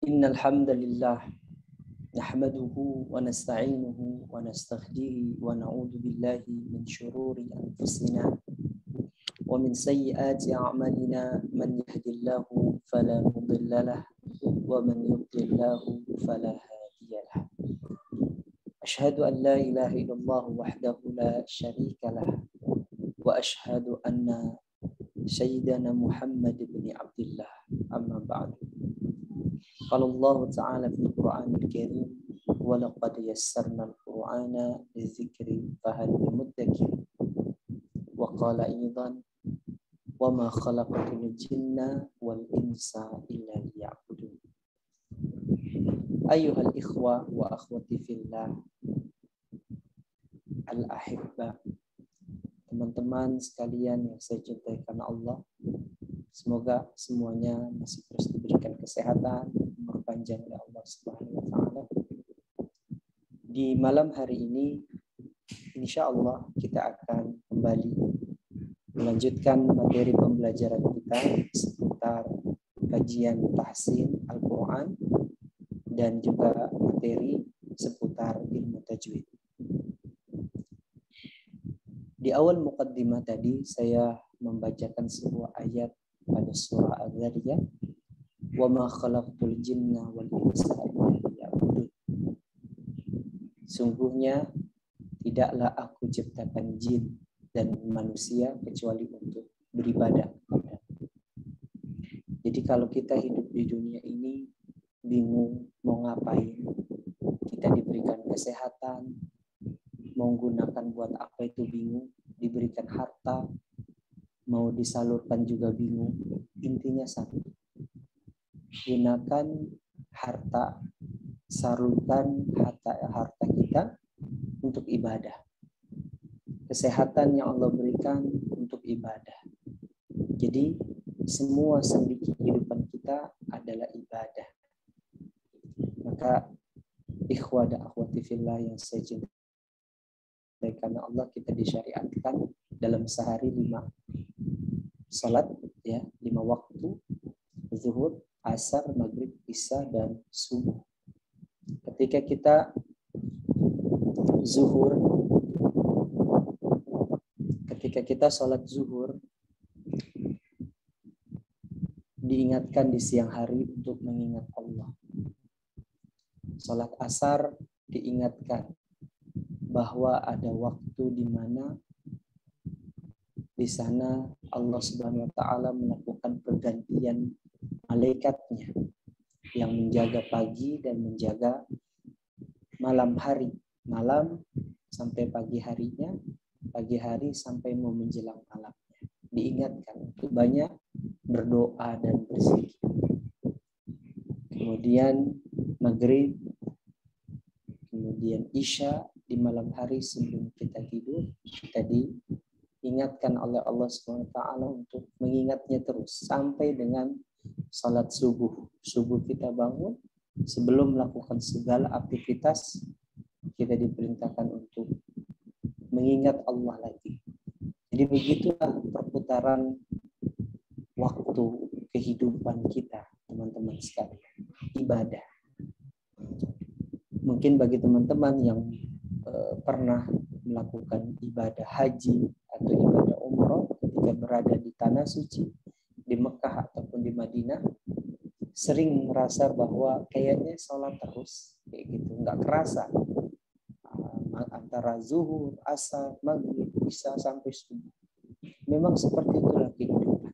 Innal hamdalillah nahmaduhu wa nasta'inuhu wa nastaghfiruh wa na'udzu billahi min shururi anfusina wa min sayyiati a'malina man yahdihillahu fala mudilla lahu wa man yudlilhu fala hadiyalah. Asyhadu an la ilaha illallah wahdahu la syarika lah wa asyhadu anna sayyidana Muhammad ibn Abdullah amma ba'du. Qala Allah Ta'ala fil Qur'anil Karim wa laqad yassarna al-Qur'ana lidzikri fahal min muddakir wa qala aidan wa ma khalaqatul jinna wal insa illa liya'budun. Ayyuhal ikhwa wa akhwati fillah al-ahibba, teman-teman sekalian yang saya cintai karena Allah, semoga semuanya masih terus diberikan kesehatan, umur panjang oleh Allah Subhanahu wa taala. Di malam hari ini insya Allah kita akan kembali melanjutkan materi pembelajaran kita seputar kajian tahsin Al-Quran dan juga materi seputar ilmu tajwid. Di awal muqaddimah tadi saya membacakan sebuah ayat pada surah Az-Zariyat, wa ma khalaqtul jinna wal insa illa liya'budun. Sungguhnya tidaklah aku ciptakan jin dan manusia kecuali untuk beribadah kepada. Jadi kalau kita hidup di dunia ini bingung mau ngapain, kita diberikan kesehatan, mau gunakan buat apa itu bingung, diberikan harta, mau disalurkan juga bingung. Intinya satu, gunakan harta, salurkan harta kita untuk ibadah. Kesehatan yang Allah berikan untuk ibadah. Jadi semua sendi kehidupan kita adalah ibadah. Maka ikhwah dan akhwati fillah yang saya cintai karena Allah, kita disyariatkan dalam sehari 5 salat, ya, 5 waktu, zuhur, asar, maghrib, isya, dan subuh. Ketika kita zuhur, ketika kita salat zuhur, diingatkan di siang hari untuk mengingat Allah. Salat asar diingatkan bahwa ada waktu di mana di sana Allah Subhanahu wa taala melakukan pergantian malaikatnya yang menjaga pagi dan menjaga malam hari, malam sampai pagi harinya, pagi hari sampai mau menjelang malamnya. Diingatkan untuk banyak berdoa dan berzikir. Kemudian maghrib, kemudian isya, di malam hari sebelum kita tidur, kita diingatkan oleh Allah SWT untuk mengingatnya terus sampai dengan salat subuh. Subuh kita bangun, sebelum melakukan segala aktivitas, kita diperintahkan untuk mengingat Allah lagi. Jadi begitulah perputaran waktu kehidupan kita, teman-teman sekalian. Ibadah. Mungkin bagi teman-teman yang pernah melakukan ibadah haji atau ibadah umroh ketika berada di tanah suci, di Mekah ataupun di Madinah, sering merasa bahwa kayaknya sholat terus, kayak gitu, nggak kerasa. Antara zuhur, asar, maghrib, isya sampai subuh. Memang seperti itulah kehidupan.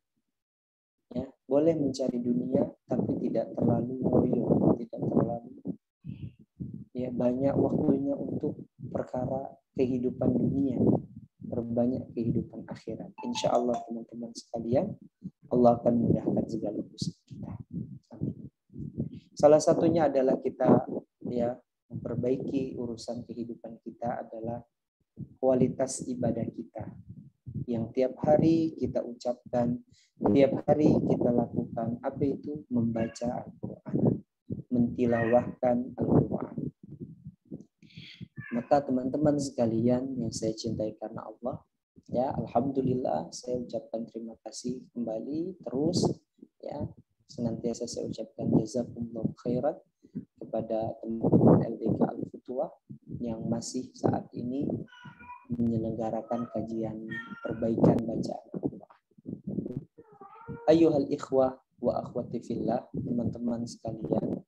Ya, boleh mencari dunia, tapi tidak terlalu loyo, tidak terlalu banyak waktunya untuk perkara kehidupan dunia, berbanyak kehidupan akhirat. Insya Allah teman-teman sekalian, Allah akan mudahkan segala urusan kita. Amin. Salah satunya adalah kita memperbaiki urusan kehidupan kita adalah kualitas ibadah kita, yang tiap hari kita ucapkan, tiap hari kita lakukan. Apa itu? Membaca Al-Quran, mentilawahkan Al-Quran. Maka teman-teman sekalian yang saya cintai karena Allah, ya, alhamdulillah saya ucapkan terima kasih kembali terus, ya, senantiasa saya ucapkan jazakumullah khairan kepada teman-teman LDK Al-Futuwah yang masih saat ini menyelenggarakan kajian perbaikan bacaan Al-Quran. Ayyuhal ikhwah wa akhwati fillah, teman-teman sekalian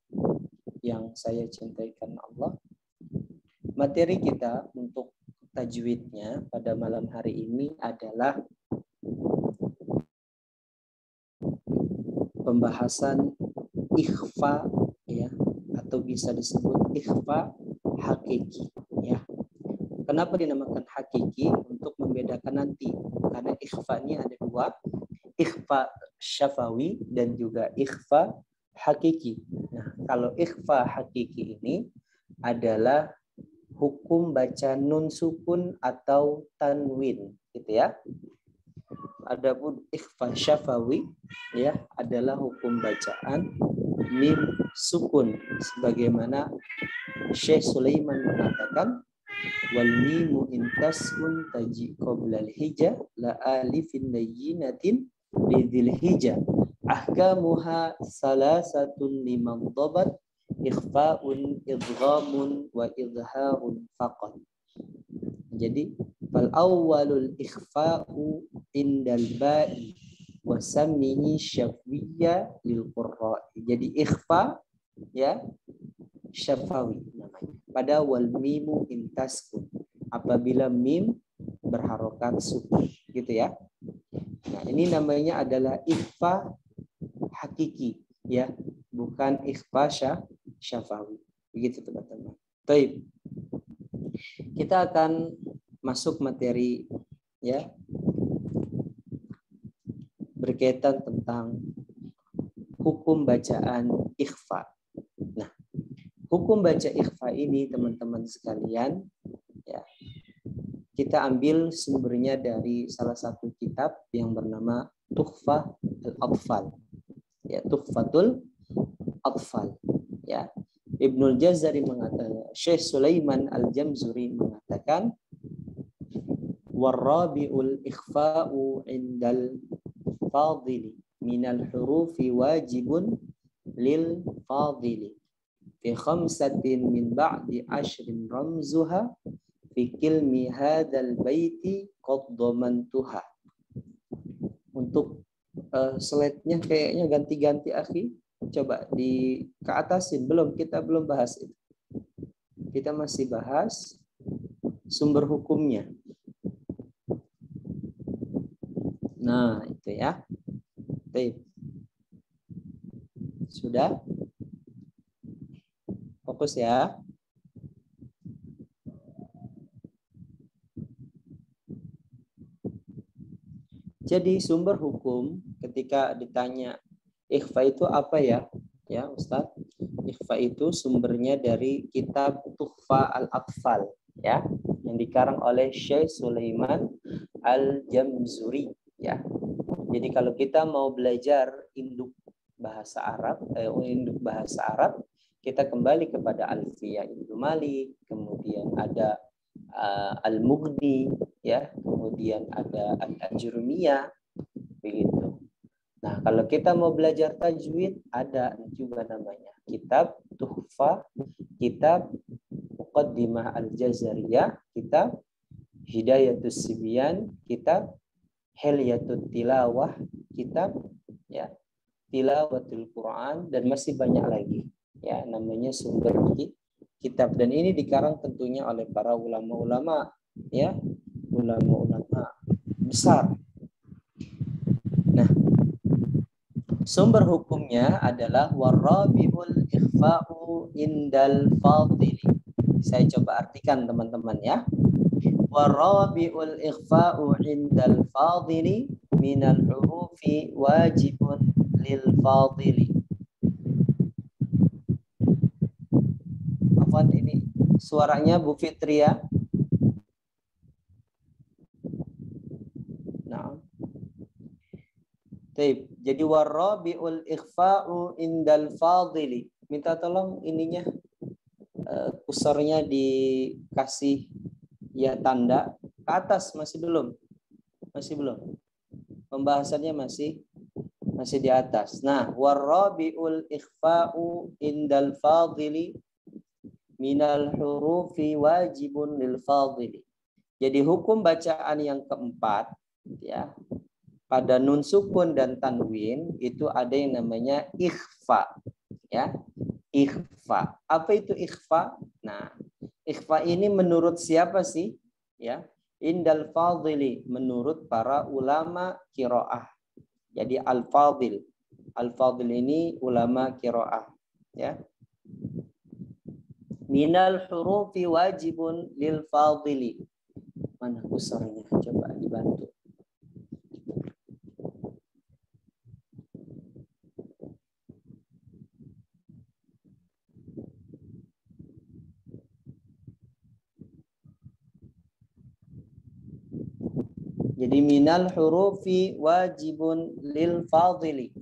yang saya cintai karena Allah. Materi kita untuk tajwidnya pada malam hari ini adalah pembahasan ikhfa, ya, atau bisa disebut ikhfa hakiki, ya. Kenapa dinamakan hakiki? Untuk membedakan nanti, karena ikhfa ini ada dua, ikhfa syafawi dan juga ikhfa hakiki. Nah, kalau ikhfa hakiki ini adalah hukum baca nun sukun atau tanwin, gitu ya. Adapun ikhfa syafawi, ya, adalah hukum bacaan mim sukun, sebagaimana Syekh Sulaiman mengatakan wal mimu intasun taji qoblal hija la alifin layyinatin lidhil hija ahkamuha salasatun liman dhabat ikhfa'un idghamun wa idharun faqat. Jadi fal awwalul ikhfa'u indal ba'i wa sammihi syafwiyya lil qurra'i. Jadi ikhfa, ya, syafawi namanya. Pada wal mimu intaskun, apabila mim berharokat sukun, gitu ya. Nah, ini namanya adalah ikhfa hakiki, ya, bukan ikhfa syafawi. Begitu teman-teman. Baik. Kita akan masuk materi, ya, berkaitan tentang hukum bacaan ikhfa. Nah, hukum baca ikhfa ini teman-teman sekalian, ya, kita ambil sumbernya dari salah satu kitab yang bernama Tuhfah al-Atfal, ya, Tuhfatul Atfal, ya. Ibnul Jazari mengatakan, Syekh Sulaiman al-Jamzuri mengatakan warrabi'ul ikhfa'u indal fadili minal hurufi wajibun lil fadili fi khamsatin min ba'di ashrin ramzuha fi kilmi hadzal baiti qad dhamantuha. Untuk slide-nya kayaknya ganti-ganti akhi. Coba ke atasin, kita belum bahas itu. Kita masih bahas sumber hukumnya. Nah, itu ya. Baik. Sudah? Fokus ya. Jadi sumber hukum ketika ditanya ikhfa itu apa ya? Ya, Ustaz. Ikhfa itu sumbernya dari kitab Tuhfa al-Atfal, ya, yang dikarang oleh Syekh Sulaiman al-Jamzuri, ya. Jadi kalau kita mau belajar induk bahasa Arab, kita kembali kepada Alfiyah Ibnu Malik, kemudian ada Al-Mughni, ya, kemudian ada Al-Ajrumiyah, begitu. Nah, kalau kita mau belajar tajwid, ada juga namanya kitab Tuhfa, kitab Muqaddimah Al-Jazariyah, kitab Hidayatus Sibyan, kitab Hilyatut Tilawah, kitab, ya, Tilawatul Quran, dan masih banyak lagi, ya, namanya sumber kitab. Dan ini dikarang tentunya oleh para ulama-ulama, ya, ulama-ulama besar. Nah, sumber hukumnya adalah warabiul ikhfa'u indal fadili. Saya coba artikan teman-teman, ya. Warabiul ikhfa'u indal fadili minal hurufi wajibun lil fadili. Afwan, ini suaranya Bu Fitria. Nah. Jadi warabiul ikhfa'u indal fadili. Minta tolong ininya kursornya dikasih, ya, tanda ke atas. Masih belum. Pembahasannya masih Masih di atas. Nah, warabiul ikhfa'u indal fadili minal hurufi wajibun lil fadili. Jadi hukum bacaan yang keempat ya, pada nun sukun dan tanwin itu ada yang namanya ikhfa ya. Ikhfa. Apa itu ikhfa? Nah, ikhfa ini menurut siapa sih? Ya, indal fadili, menurut para ulama qiraah. Jadi al-fadil. Al-fadil ini ulama qiraah ya. Minal hurufi wajibun lil fadili. Mana kursornya? Coba dibantu. Jadi minal hurufi wajibun lil fadili.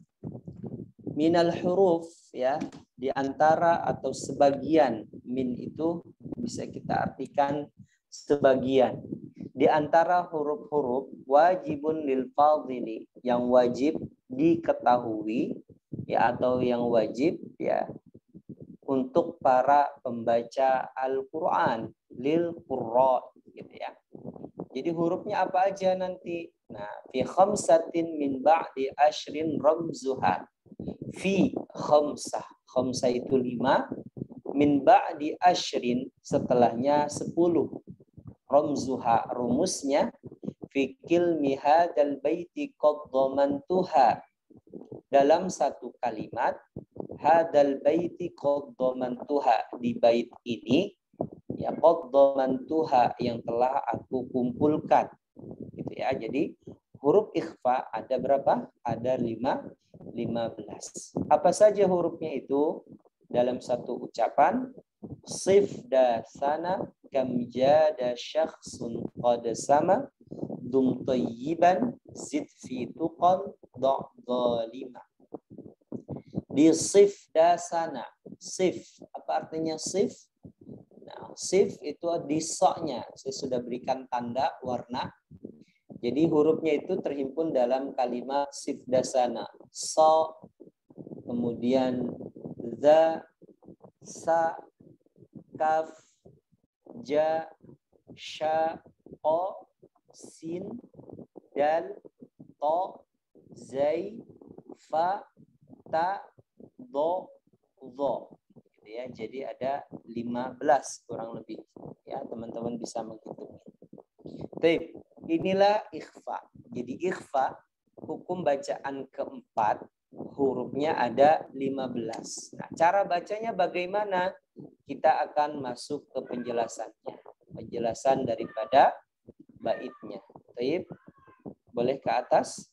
Minal huruf ya, di antara atau sebagian, min itu bisa kita artikan sebagian. Di antara huruf-huruf wajibun lil fadili, yang wajib diketahui ya, atau yang wajib ya untuk para pembaca Al-Qur'an, lil qurra gitu ya. Jadi hurufnya apa aja nanti? Nah, fi khamsatin min ba'di ashrin ramzuha. Fi khamsah. Khamsah itu 5. Min ba'di ashrin, setelahnya 10. Ramzuha, rumusnya. Fi kilmi hadal baiti qad dhamantuha. Dalam satu kalimat, hadal baiti qad dhamantuha, di bait ini ya, qad dhamantuha, yang telah aku kumpulkan gitu ya. Jadi huruf ikhfa ada berapa? Ada 15. Apa saja hurufnya itu dalam satu ucapan? Sif dasana kam jada syakhsun qad sama dum tayyiban zid fi tuqal da' zalima. Di sif dasana. Sif, apa artinya sif? Nah, sif itu di so-nya. Saya sudah berikan tanda warna. Jadi hurufnya itu terhimpun dalam kalimat sif dasana. So, kemudian za, sa, kaf, ja, sha, o, sin, dal, to, zai, fa, ta, do, zo. Ya, jadi ada 15 kurang lebih ya, teman-teman bisa menghitungnya. Baik, inilah ikhfa. Jadi ikhfa, hukum bacaan keempat, hurufnya ada 15. Nah, cara bacanya bagaimana? Kita akan masuk ke penjelasannya. Penjelasan daripada baitnya. Baik, boleh ke atas?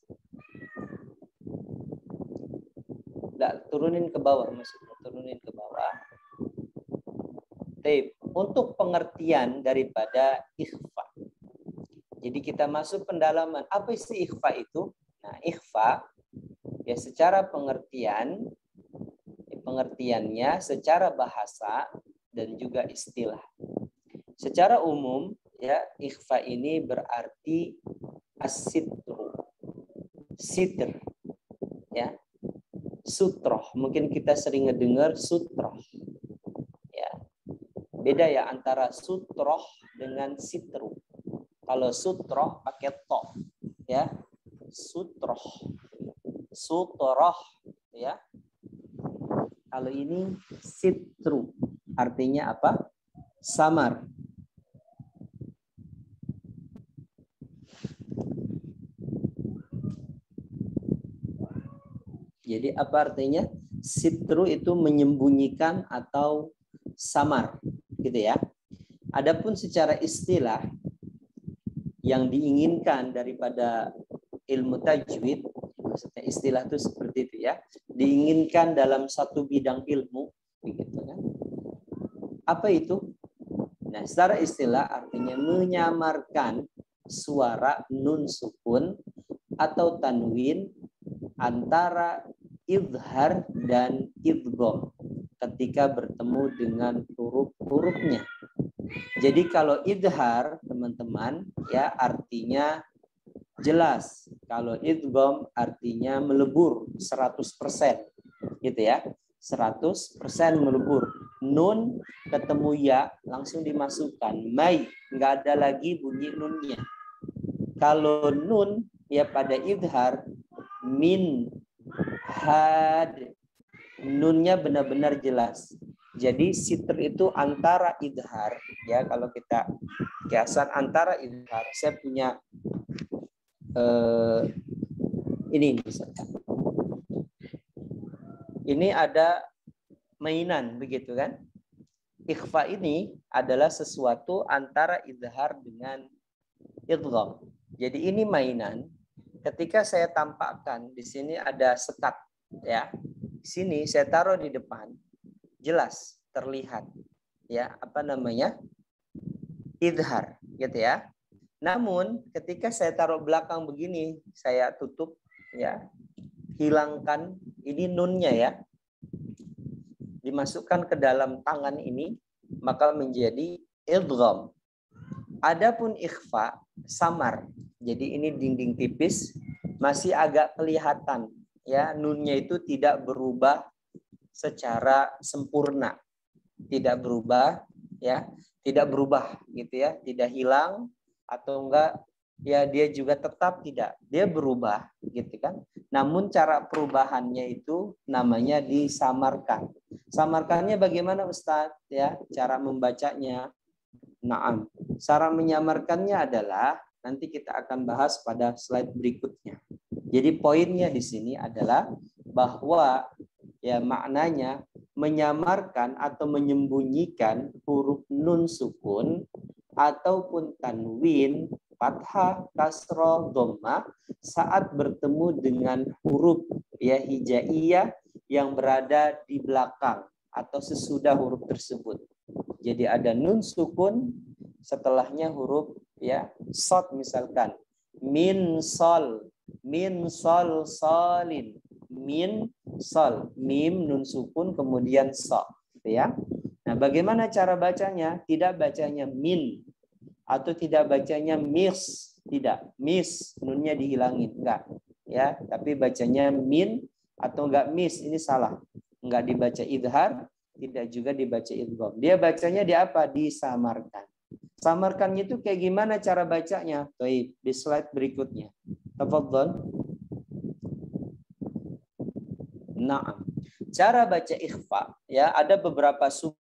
Nggak, turunin ke bawah maksudnya, turunin ke bawah. Baik, untuk pengertian daripada ikhfa. Jadi kita masuk pendalaman. Apa sih ikhfa itu? Nah, ikhfa ya secara pengertiannya secara bahasa dan juga istilah. Secara umum ya, ikhfa ini berarti as-sitru. Sitr ya. Sutroh, mungkin kita sering ngedengar sutroh. Ya. Beda ya antara sutroh dengan sitru. Kalau sutroh pakai to, ya. Sutroh. Sutroh, ya. Kalau ini sitru, artinya apa? Samar. Jadi apa artinya? Sitru itu menyembunyikan atau samar, gitu ya. Adapun secara istilah yang diinginkan daripada ilmu tajwid, maksudnya istilah itu seperti itu ya, diinginkan dalam satu bidang ilmu, begitu kan? Apa itu? Nah, secara istilah artinya menyamarkan suara nun sukun atau tanwin antara idhar dan idgham ketika bertemu dengan huruf-hurufnya. Jadi kalau idhar, teman-teman, ya artinya jelas Kalau idgham artinya melebur 100%, gitu ya. 100% melebur. Nun ketemu ya langsung dimasukkan. Mai, nggak ada lagi bunyi nunnya. Kalau nun ya pada idhar, min, had, nunnya benar-benar jelas. Jadi sitr itu antara idhar, ya kalau kita kiasan antara idhar. Saya punya ini misalkan. Ini ada mainan begitu kan? Ikhfa ini adalah sesuatu antara idhar dengan idgham. Jadi ini mainan. Ketika saya tampakkan di sini ada sekat, ya. Di sini saya taruh di depan, jelas terlihat, ya apa namanya idhar, gitu ya. Namun ketika saya taruh belakang begini, saya tutup, ya, hilangkan ini nunnya ya, dimasukkan ke dalam tangan ini, maka menjadi idgham. Adapun ikhfa samar. Jadi ini dinding tipis masih agak kelihatan ya, nunnya itu tidak berubah secara sempurna. Tidak berubah ya, tidak berubah gitu ya, tidak hilang atau enggak ya dia juga tetap tidak. Dia berubah gitu kan. Namun cara perubahannya itu namanya disamarkan. Samarkannya bagaimana Ustadz ya? Cara membacanya. Naam. Cara menyamarkannya adalah nanti kita akan bahas pada slide berikutnya. Jadi poinnya di sini adalah bahwa ya maknanya menyamarkan atau menyembunyikan huruf nun sukun ataupun tanwin, fathah, kasroh, dhammah saat bertemu dengan huruf ya hijaiyah yang berada di belakang atau sesudah huruf tersebut. Jadi ada nun sukun, setelahnya huruf ya shad misalkan min sol solin, min sol, mim nun sukun kemudian so, gitu ya. Nah, bagaimana cara bacanya? Tidak bacanya min atau tidak bacanya mis, tidak, mis nunnya dihilangin, enggak ya, tapi bacanya min atau enggak mis, ini salah, enggak dibaca idhar, tidak juga dibaca idgham. Dia bacanya di apa? Disamarkan. Samarkannya itu kayak gimana cara bacanya? Baik, di slide berikutnya. Tafadhol. Nah, cara baca ikhfa ya ada beberapa sumber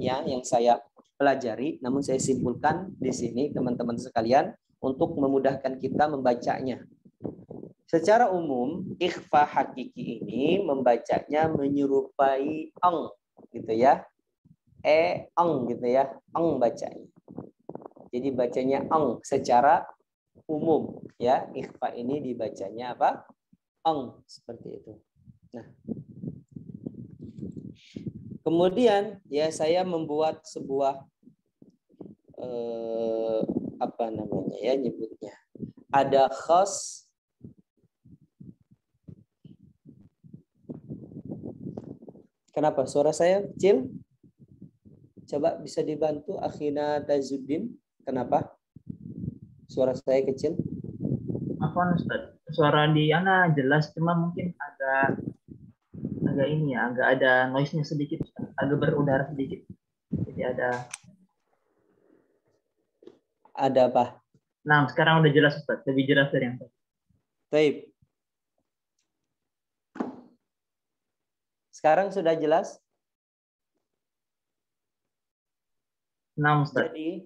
ya yang saya pelajari, namun saya simpulkan di sini teman-teman sekalian untuk memudahkan kita membacanya. Secara umum, ikhfa hakiki ini membacanya menyerupai eng, gitu ya. Eng, gitu ya. Eng bacanya. Jadi bacanya eng secara umum, ya. Ikhfa ini dibacanya apa? Eng, seperti itu. Nah, kemudian ya saya membuat sebuah apa namanya ya nyebutnya. Ada khas. Kenapa suara saya kecil? Coba bisa dibantu Akhina Tazuddin. Kenapa suara saya kecil? Apa Ustaz? Suara di Ana jelas, cuma mungkin agak ini ya, agak ada noise-nya sedikit, agak berudara sedikit. Jadi ada apa? Nah, sekarang udah jelas Ustaz, lebih jelas dari yang tadi. Baik. Sekarang sudah jelas? Nah, Ustaz. Jadi,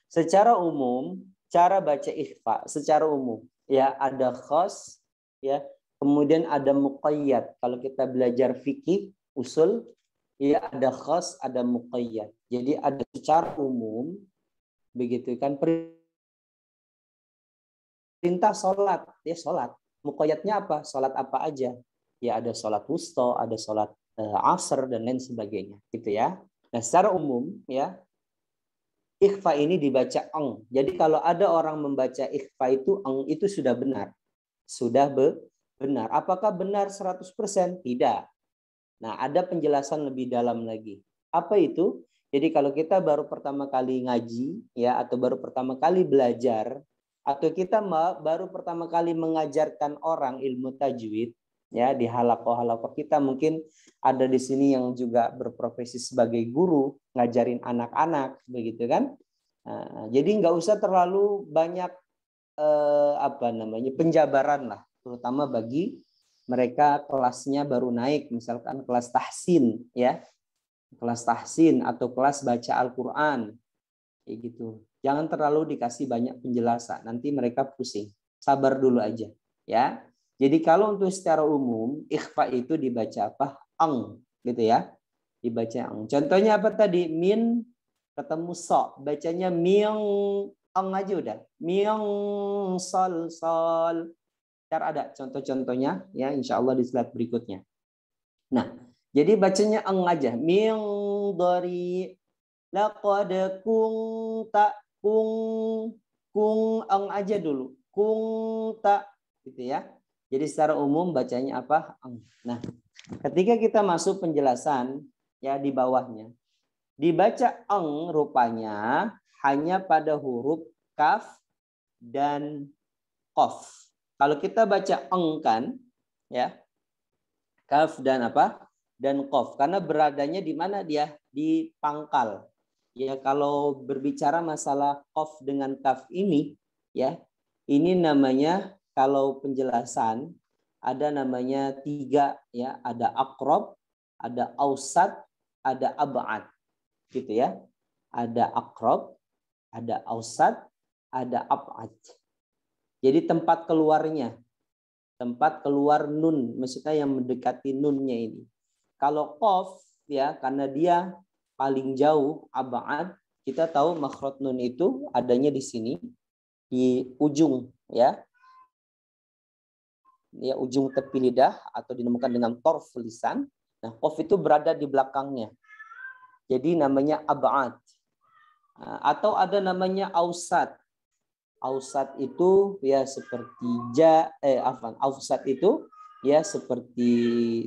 secara umum cara baca ikhfa secara umum ya ada khas ya, kemudian ada muqayyad. Kalau kita belajar fikih usul ya ada khas, ada muqayyad. Jadi ada secara umum begitu kan, perintah sholat ya sholat. Muqayyadnya apa? Sholat apa aja? Ya ada sholat wusta, ada sholat asar dan lain sebagainya, gitu ya. Nah secara umum ya ikhfa ini dibaca eng. Jadi kalau ada orang membaca ikhfa itu eng itu sudah benar, sudah benar. Apakah benar 100%? Tidak. Nah ada penjelasan lebih dalam lagi. Apa itu? Jadi kalau kita baru pertama kali ngaji ya atau baru pertama kali belajar atau kita baru pertama kali mengajarkan orang ilmu tajwid, ya di halaqah-halaqah kita mungkin ada di sini yang juga berprofesi sebagai guru ngajarin anak-anak, begitu kan? Nah, jadi nggak usah terlalu banyak penjabaran lah, terutama bagi mereka kelasnya baru naik, misalkan kelas tahsin, ya. Kelas tahsin atau kelas baca Al-Quran, kayak gitu. Jangan terlalu dikasih banyak penjelasan, nanti mereka pusing. Sabar dulu aja, ya. Jadi kalau untuk secara umum ikhfa itu dibaca apa? Ang, gitu ya. Dibaca ang. Contohnya apa tadi? Min ketemu so, bacanya miang ang aja udah. Miang sol sol. Cara ada contoh-contohnya ya, insya Allah di slide berikutnya. Nah, jadi bacanya eng aja. Min dari laqad kung tak kung eng aja dulu. Kung tak gitu ya. Jadi secara umum bacanya apa? Eng. Nah, ketika kita masuk penjelasan ya di bawahnya. Dibaca eng rupanya hanya pada huruf kaf dan qaf. Kalau kita baca eng kan ya, kaf dan apa? Dan qaf. Karena beradanya di mana dia? Di pangkal. Ya, kalau berbicara masalah qaf dengan kaf ini ya, ini namanya kalau penjelasan ada namanya 3 ya, ada aqrab, ada ausat, ada ab'ad. Gitu ya. Ada aqrab, ada ausat, ada ab'ad. Jadi tempat keluarnya, tempat keluar nun, maksudnya yang mendekati nunnya ini. Kalau qaf ya, karena dia paling jauh ab'ad, kita tahu makhraj nun itu adanya di sini di ujung ya. Ya, ujung tepi lidah atau dinamakan dengan torf lisan. Nah, qaf itu berada di belakangnya. Jadi namanya ab'ad. Atau ada namanya ausat. Ausat itu ya seperti ausat itu ya seperti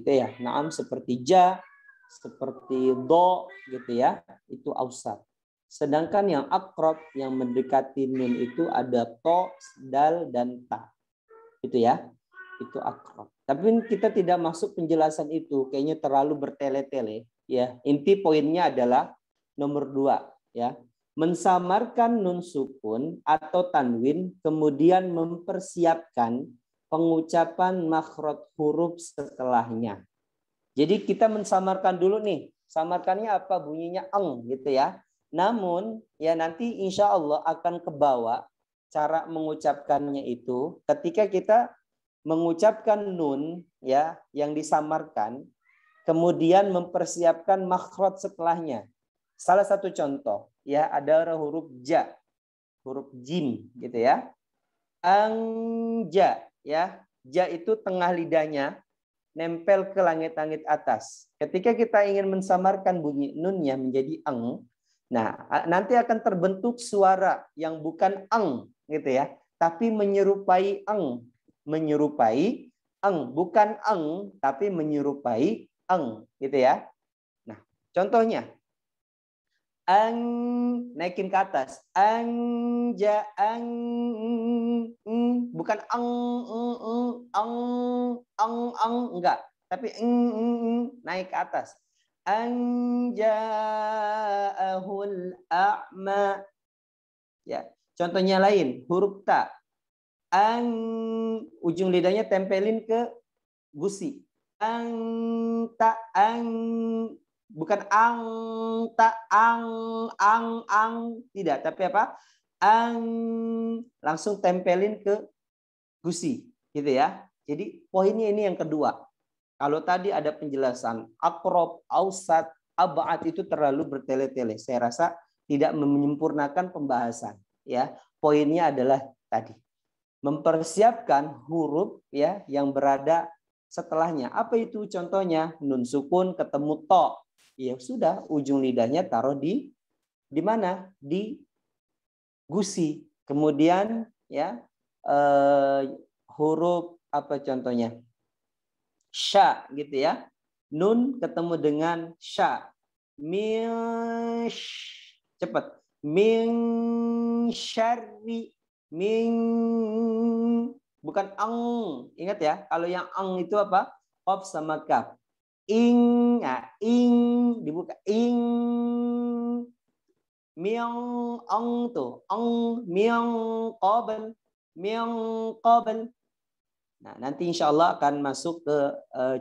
itu ya, naam seperti ja, seperti do gitu ya, itu ausat. Sedangkan yang akrab yang mendekati nun itu ada to, dal dan ta. Itu ya. Itu akrab. Tapi kita tidak masuk penjelasan itu, kayaknya terlalu bertele-tele ya. Inti poinnya adalah nomor 2 ya. Mensamarkan nun sukun atau tanwin, kemudian mempersiapkan pengucapan makhraj huruf setelahnya. Jadi kita mensamarkan dulu nih. Samarkannya apa? Bunyinya eng gitu ya. Namun ya nanti insya Allah akan kebawa cara mengucapkannya itu ketika kita mengucapkan nun ya yang disamarkan, kemudian mempersiapkan makhraj setelahnya. Salah satu contoh ya, ada huruf ja, huruf jim gitu ya. Anja ya, ja itu tengah lidahnya nempel ke langit-langit atas. Ketika kita ingin mensamarkan bunyi nunnya menjadi eng, nah nanti akan terbentuk suara yang bukan eng gitu ya, tapi menyerupai eng, bukan eng tapi menyerupai eng gitu ya. Nah, contohnya ang naikin ke atas, anja ang bukan ang enggak, tapi naik ke atas. Anja'ahul a'ma. Ya, contohnya lain, huruf ta. Ujung lidahnya tempelin ke gusi. Bukan tidak, tapi apa? Langsung tempelin ke gusi, gitu ya. Jadi poinnya ini yang kedua. Kalau tadi ada penjelasan aqrab, ausat, ab'ad itu terlalu bertele-tele. Saya rasa tidak menyempurnakan pembahasan, ya. Poinnya adalah tadi mempersiapkan huruf ya yang berada setelahnya. Apa itu contohnya? Nun sukun ketemu to. Ya sudah, ujung lidahnya taruh di mana? Di gusi. Kemudian ya huruf apa contohnya? Sya gitu ya. Nun ketemu dengan sya. Cepat. Min syarri. Ming, bukan ang. Ingat ya, kalau yang ang itu apa? Qaf sama kaf. Ing, nah, ing dibuka. Ing, miang, ang tuh. Ang, miang, qabal. Miang, qabal. Nah, nanti insya Allah akan masuk ke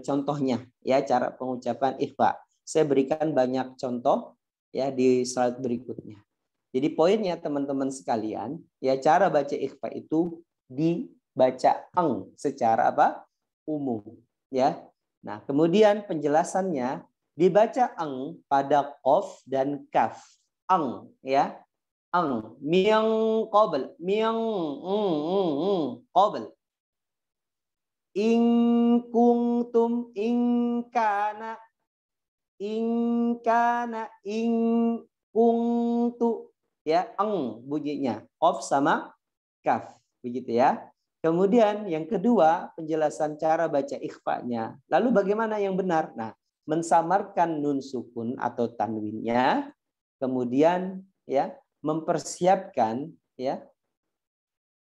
contohnya, ya, cara pengucapan ikhfa. Saya berikan banyak contoh ya di slide berikutnya. Jadi poinnya teman-teman sekalian, ya cara baca ikhfa itu dibaca ang secara apa? Umum, ya. Nah, kemudian penjelasannya dibaca ang pada qaf dan kaf. Ang, ya. Ang, miang qabl, miang qabl. In kuntum in kana in kuntu, ya, ang bunyinya, qaf sama kaf, begitu ya. Kemudian yang kedua, penjelasan cara baca ikhfa-nya. Lalu bagaimana yang benar? Nah, mensamarkan nun sukun atau tanwinnya, kemudian ya mempersiapkan ya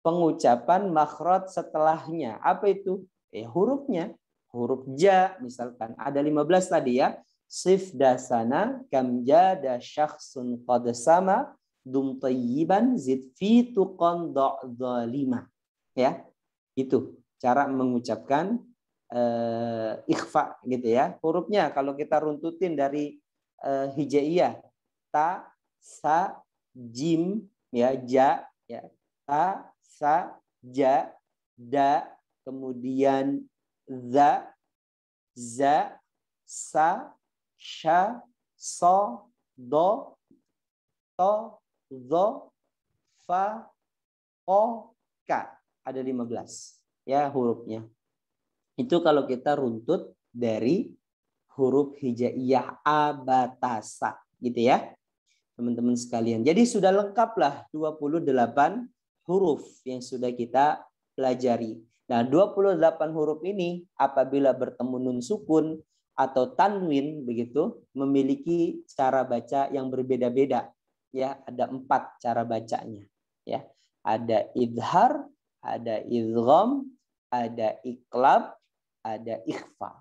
pengucapan makhraj setelahnya. Apa itu? Hurufnya. Huruf ja misalkan ada 15 tadi ya. Sif dasana kam jada syakhsun qad sama dum tayyiban zid fi tuqan da'dhalima. Ya. Itu cara mengucapkan ikhfa gitu ya. Hurufnya kalau kita runtutin dari hijaiyah, ta, sa, jim, ya, ja, ya. Ta, sa, ja, da, kemudian za, za, sa, sha, so, do, to, zo, fa, o, ka. Ada 15 ya hurufnya. Itu kalau kita runtut dari huruf hijaiyah abatasa gitu ya. Teman-teman sekalian. Jadi sudah lengkaplah 28 huruf yang sudah kita pelajari. Nah, 28 huruf ini apabila bertemu nun sukun atau tanwin begitu memiliki cara baca yang berbeda-beda. Ya, ada 4 cara bacanya. Ya, ada idhar, ada idgham, ada iqlab, ada ikhfa.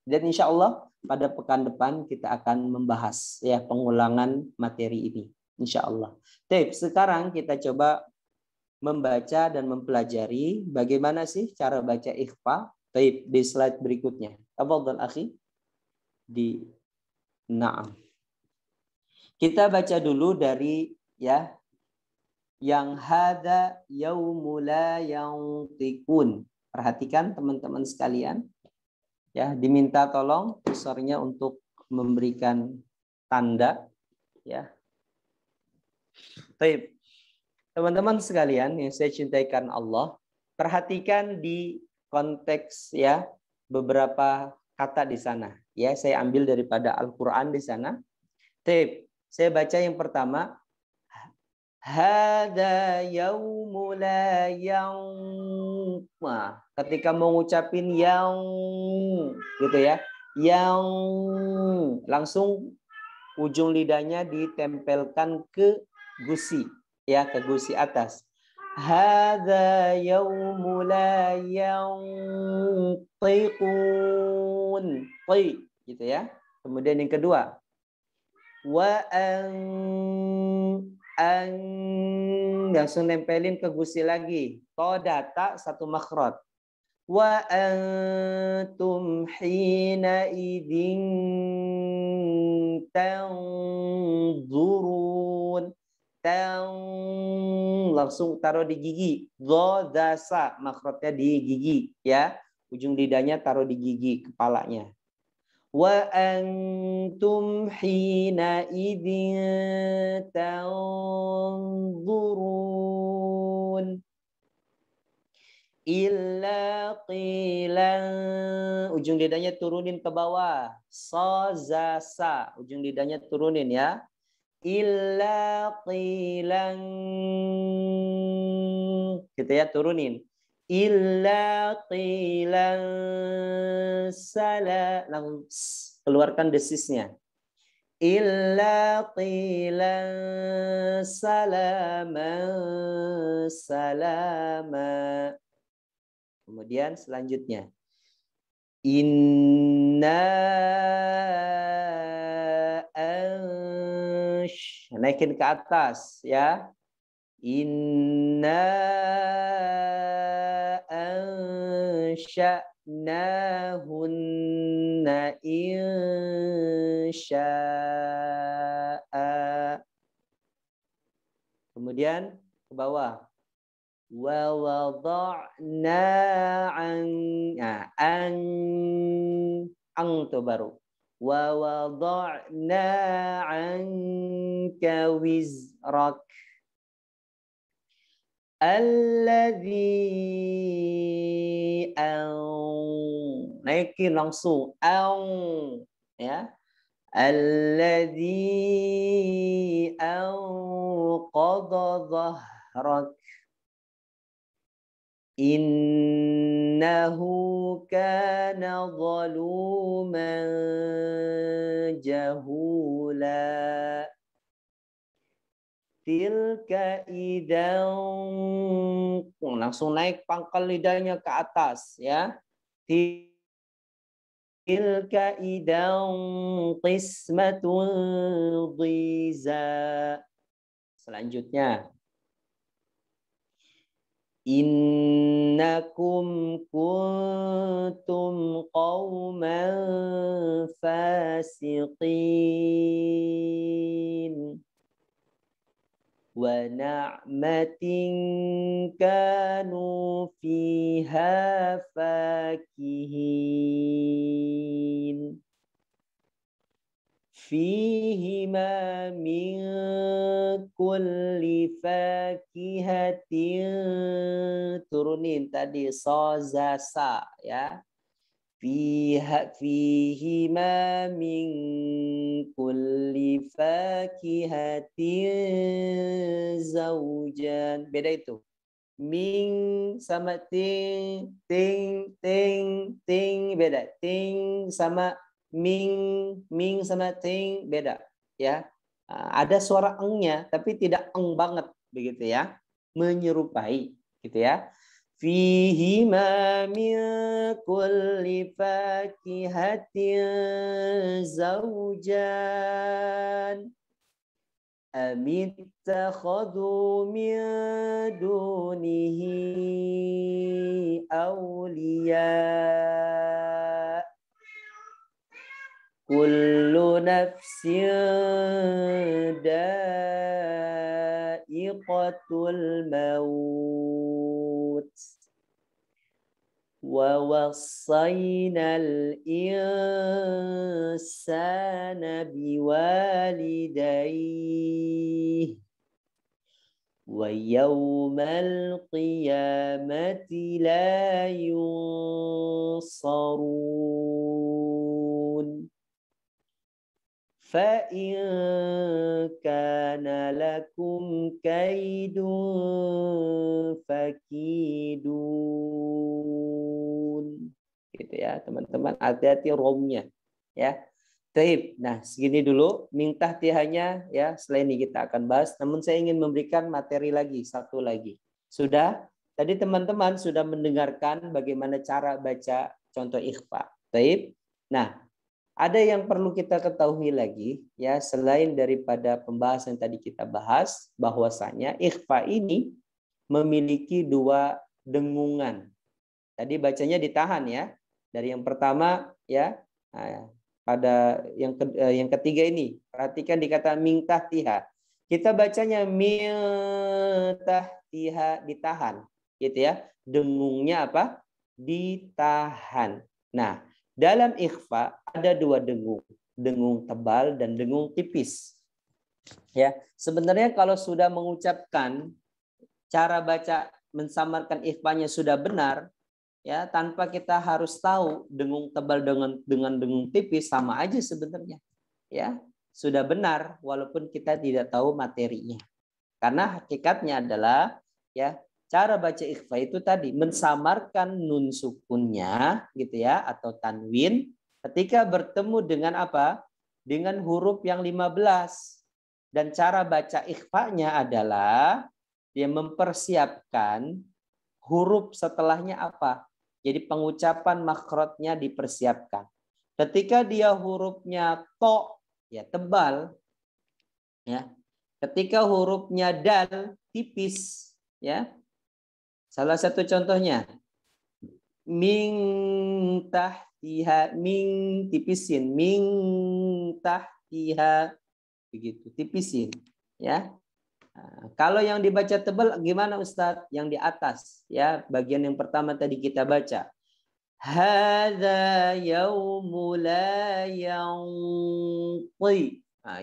Dan insya Allah pada pekan depan kita akan membahas ya pengulangan materi ini. Insya Allah. Baik, sekarang kita coba membaca dan mempelajari bagaimana sih cara baca ikhfa. Baik, di slide berikutnya. Tafadhal akhi. Na'am. Kita baca dulu dari ya yang hada yaumula yantiqun. Perhatikan teman-teman sekalian. Ya, diminta tolong usernya untuk memberikan tanda ya. Baik. Teman-teman sekalian yang saya cintai karena Allah, perhatikan di konteks ya beberapa kata di sana. Ya, saya ambil daripada Al-Qur'an di sana. Baik, saya baca yang pertama. Hada yaumul yaum. Nah, ketika mau ngucapin yang gitu ya. Yang langsung ujung lidahnya ditempelkan ke gusi ya, ke gusi atas. Hada yaumul yantiqun. Gitu ya. Kemudian yang kedua. Wa langsung nempelin ke gusi lagi. Qadata satu makhraj. Wa antum hina idzin tanzurun. Langsung taruh di gigi. Dhodasa makhrajnya di gigi ya. Ujung lidahnya taruh di gigi kepalanya. Wa antum hina idzin tanzurun illa qilan, ujung lidahnya turunin ke bawah. Sazasa, ujung lidahnya turunin ya. Illa qilan, gitu ya, turunin. Illa qilan salam, keluarkan desisnya. illa qilan salaman salama. Kemudian selanjutnya inna naikin ke atas ya. Inna ansha'nahunna insya'a. Kemudian ke bawah. Wa wada'na ang tuh baru. Wa wada'na anka wizrak alladzi naikin langsung ya. Alladzi anqadha dhahrak innahu kana zaluman jahula. Tilka idan langsung naik pangkal lidahnya ke atas ya. Tilka idan qismatun dhiza. Selanjutnya innakum kuntum qauman fasiqin wa na'matin kanu fiha fakihin fihima min kulli fakihatin. Turunin tadi sozasa ya. Fihima min kulli fakihatin zaujan. Beda itu. Ming sama ting, ting, ting, ting beda. Ting sama ming sama ting beda ya. Ada suara engnya tapi tidak eng banget begitu ya. Menyerupai gitu ya. Fihi ma min kulli fakihatin zawjan amittakhadhu min dunihi awliya kullu nafsin da'iqatul maut wa wassaynal insana biwalidayhi wa yawmal qiyamati la yunsarun. فَإِنْ كَانَ لَكُمْ كَيْدٌ فَكِيدُونِ. Gitu ya teman-teman, hati-hati romnya ya. Taib. Nah segini dulu mintah tihanya ya. Setelah ini kita akan bahas. Namun saya ingin memberikan materi lagi satu lagi. Sudah? Tadi teman-teman sudah mendengarkan bagaimana cara baca contoh ikhfa. Taib. Nah. Ada yang perlu kita ketahui lagi ya selain daripada pembahasan yang tadi kita bahas bahwasanya ikhfa ini memiliki dua dengungan. Tadi bacanya ditahan ya. Dari yang pertama ya pada yang ketiga ini perhatikan dikata mintah tiha. Kita bacanya mintah tiha ditahan gitu ya. Dengungnya apa? Ditahan. Nah, dalam ikhfa ada dua dengung, dengung tebal dan dengung tipis. Ya, sebenarnya kalau sudah mengucapkan cara baca mensamarkan ikhfanya sudah benar, ya tanpa kita harus tahu dengung tebal dengan dengung tipis sama aja sebenarnya. Ya, sudah benar walaupun kita tidak tahu materinya. Karena hakikatnya adalah ya cara baca ikhfa itu tadi mensamarkan nun sukunnya gitu ya atau tanwin ketika bertemu dengan apa? dengan huruf yang 15. Dan cara baca ikhfa'nya adalah dia mempersiapkan huruf setelahnya apa. Jadi pengucapan makhrajnya dipersiapkan. Ketika dia hurufnya to, ya tebal, ya. Ketika hurufnya dal, tipis, ya. Salah satu contohnya, min tahtiha, min tipisin, min tahtiha, begitu, tipisin, ya. Nah, kalau yang dibaca tebal gimana Ustadz? Yang di atas, ya, bagian yang pertama tadi kita baca. Hadza yaumu la yanti. Nah,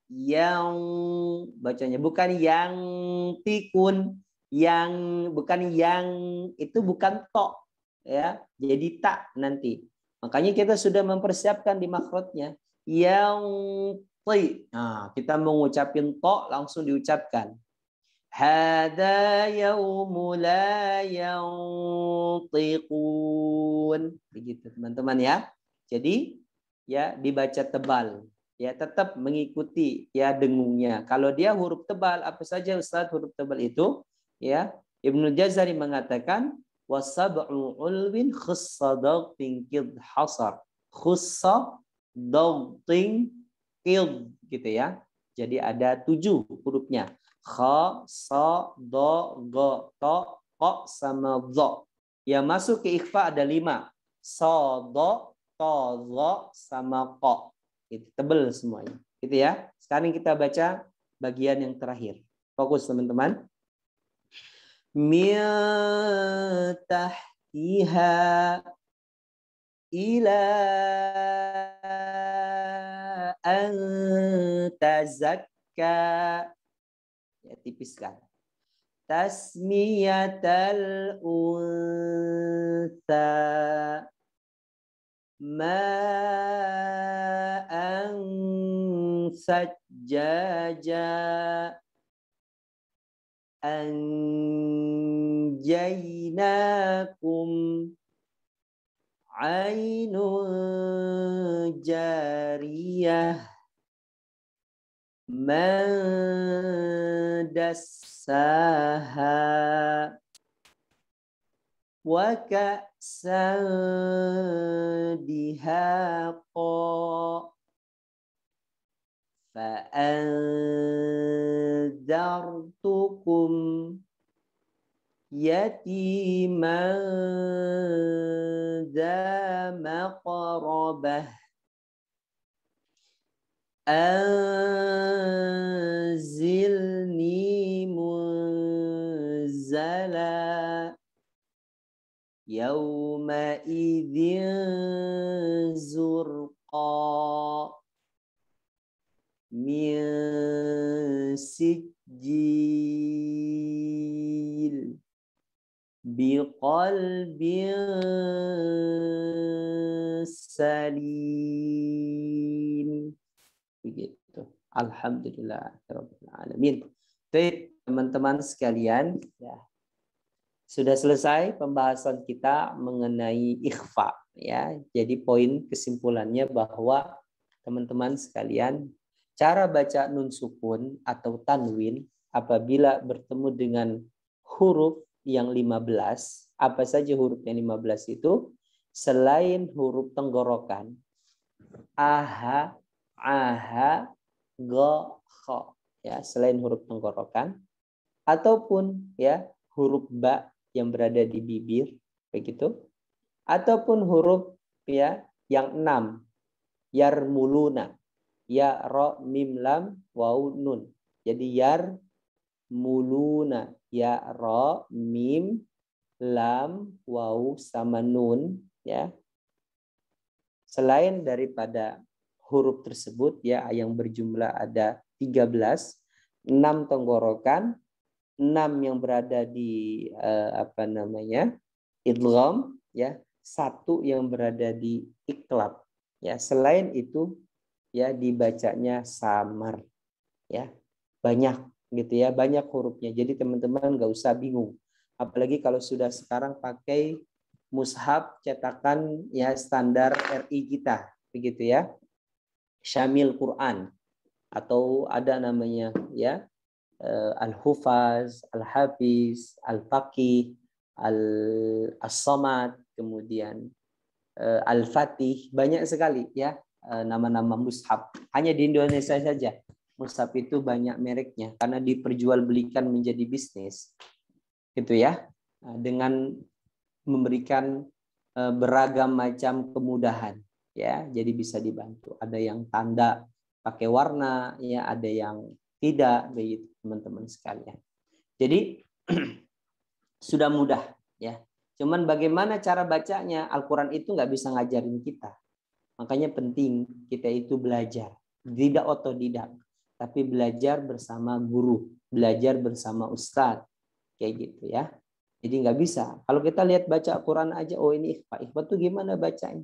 yang bacanya bukan yang tikun, yang bukan yang itu bukan to, ya. Jadi tak nanti. Makanya kita sudah mempersiapkan di makhrajnya yang nah, kita mengucapin to langsung diucapkan. Hada yaumu la yantiqun. Begitu teman-teman ya. Jadi ya dibaca tebal. Ya tetap mengikuti ya dengungnya. Kalau dia huruf tebal, apa saja Ustaz huruf tebal itu? Ya, Ibnu Jazari mengatakan wasab'u ulwin khussadaqtin kid hasar. Khussadaqtin kid gitu ya. Jadi ada 7 hurufnya. Kha, sa, do, go, to, ko, sama zo. Yang masuk ke ikhfa ada 5. So, do, to, zo, sama ko. Itu tebel semuanya. Gitu ya. Sekarang kita baca bagian yang terakhir. Fokus teman-teman. Min tahtiha ila an tazakka. Ya, tipiskan. Tasmiyatal unsa ma'an sajjaja anjaynakum ainun jariyah man dassaha wa ka'san dihaqa fa'anzartukum yatiman dha maqrabah anzilni munzala yawma idzin zurqa min sijil biqalbin salim. Begitu. Alhamdulillah rabbil alamin. Baik, teman-teman sekalian, ya. Sudah selesai pembahasan kita mengenai ikhfa, ya. Jadi poin kesimpulannya bahwa teman-teman sekalian, cara baca nun sukun atau tanwin apabila bertemu dengan huruf yang 15, apa saja huruf yang 15 itu selain huruf tenggorokan, aha, aha, go, kho, ya, selain huruf tenggorokan ataupun ya huruf ba yang berada di bibir begitu, ataupun huruf ya yang 6 yarmuluna, ya ro mim lam waw nun. Jadi yar muluna, ya ro mim lam waw sama nun, ya. Selain daripada huruf tersebut ya yang berjumlah ada 13, 6 tenggorokan, 6 yang berada di idgham, ya, 1 yang berada di iqlab, ya. Selain itu ya dibacanya samar, ya, banyak gitu ya, banyak hurufnya. Jadi teman-teman nggak usah bingung, apalagi kalau sudah sekarang pakai mushaf cetakan ya standar RI kita, begitu ya. Syamil Quran, atau ada namanya ya Al-Hufaz, Al-Hafiz, Al-Faqih, Al-Samad, kemudian Al-Fatih, banyak sekali ya nama-nama mushaf. Hanya di Indonesia saja mushaf itu banyak mereknya karena diperjualbelikan menjadi bisnis, gitu ya, dengan memberikan beragam macam kemudahan ya, jadi bisa dibantu. Ada yang tanda pakai warna ya, ada yang tidak, begitu teman-teman sekalian. Jadi sudah mudah ya. Cuman bagaimana cara bacanya, Al-Quran itu nggak bisa ngajarin kita. Makanya penting kita itu belajar, tidak otodidak, tapi belajar bersama guru, belajar bersama ustadz, kayak gitu ya. Jadi nggak bisa. Kalau kita lihat baca Al-Quran aja, oh ini ikhfa. Ikhfa tuh gimana bacanya?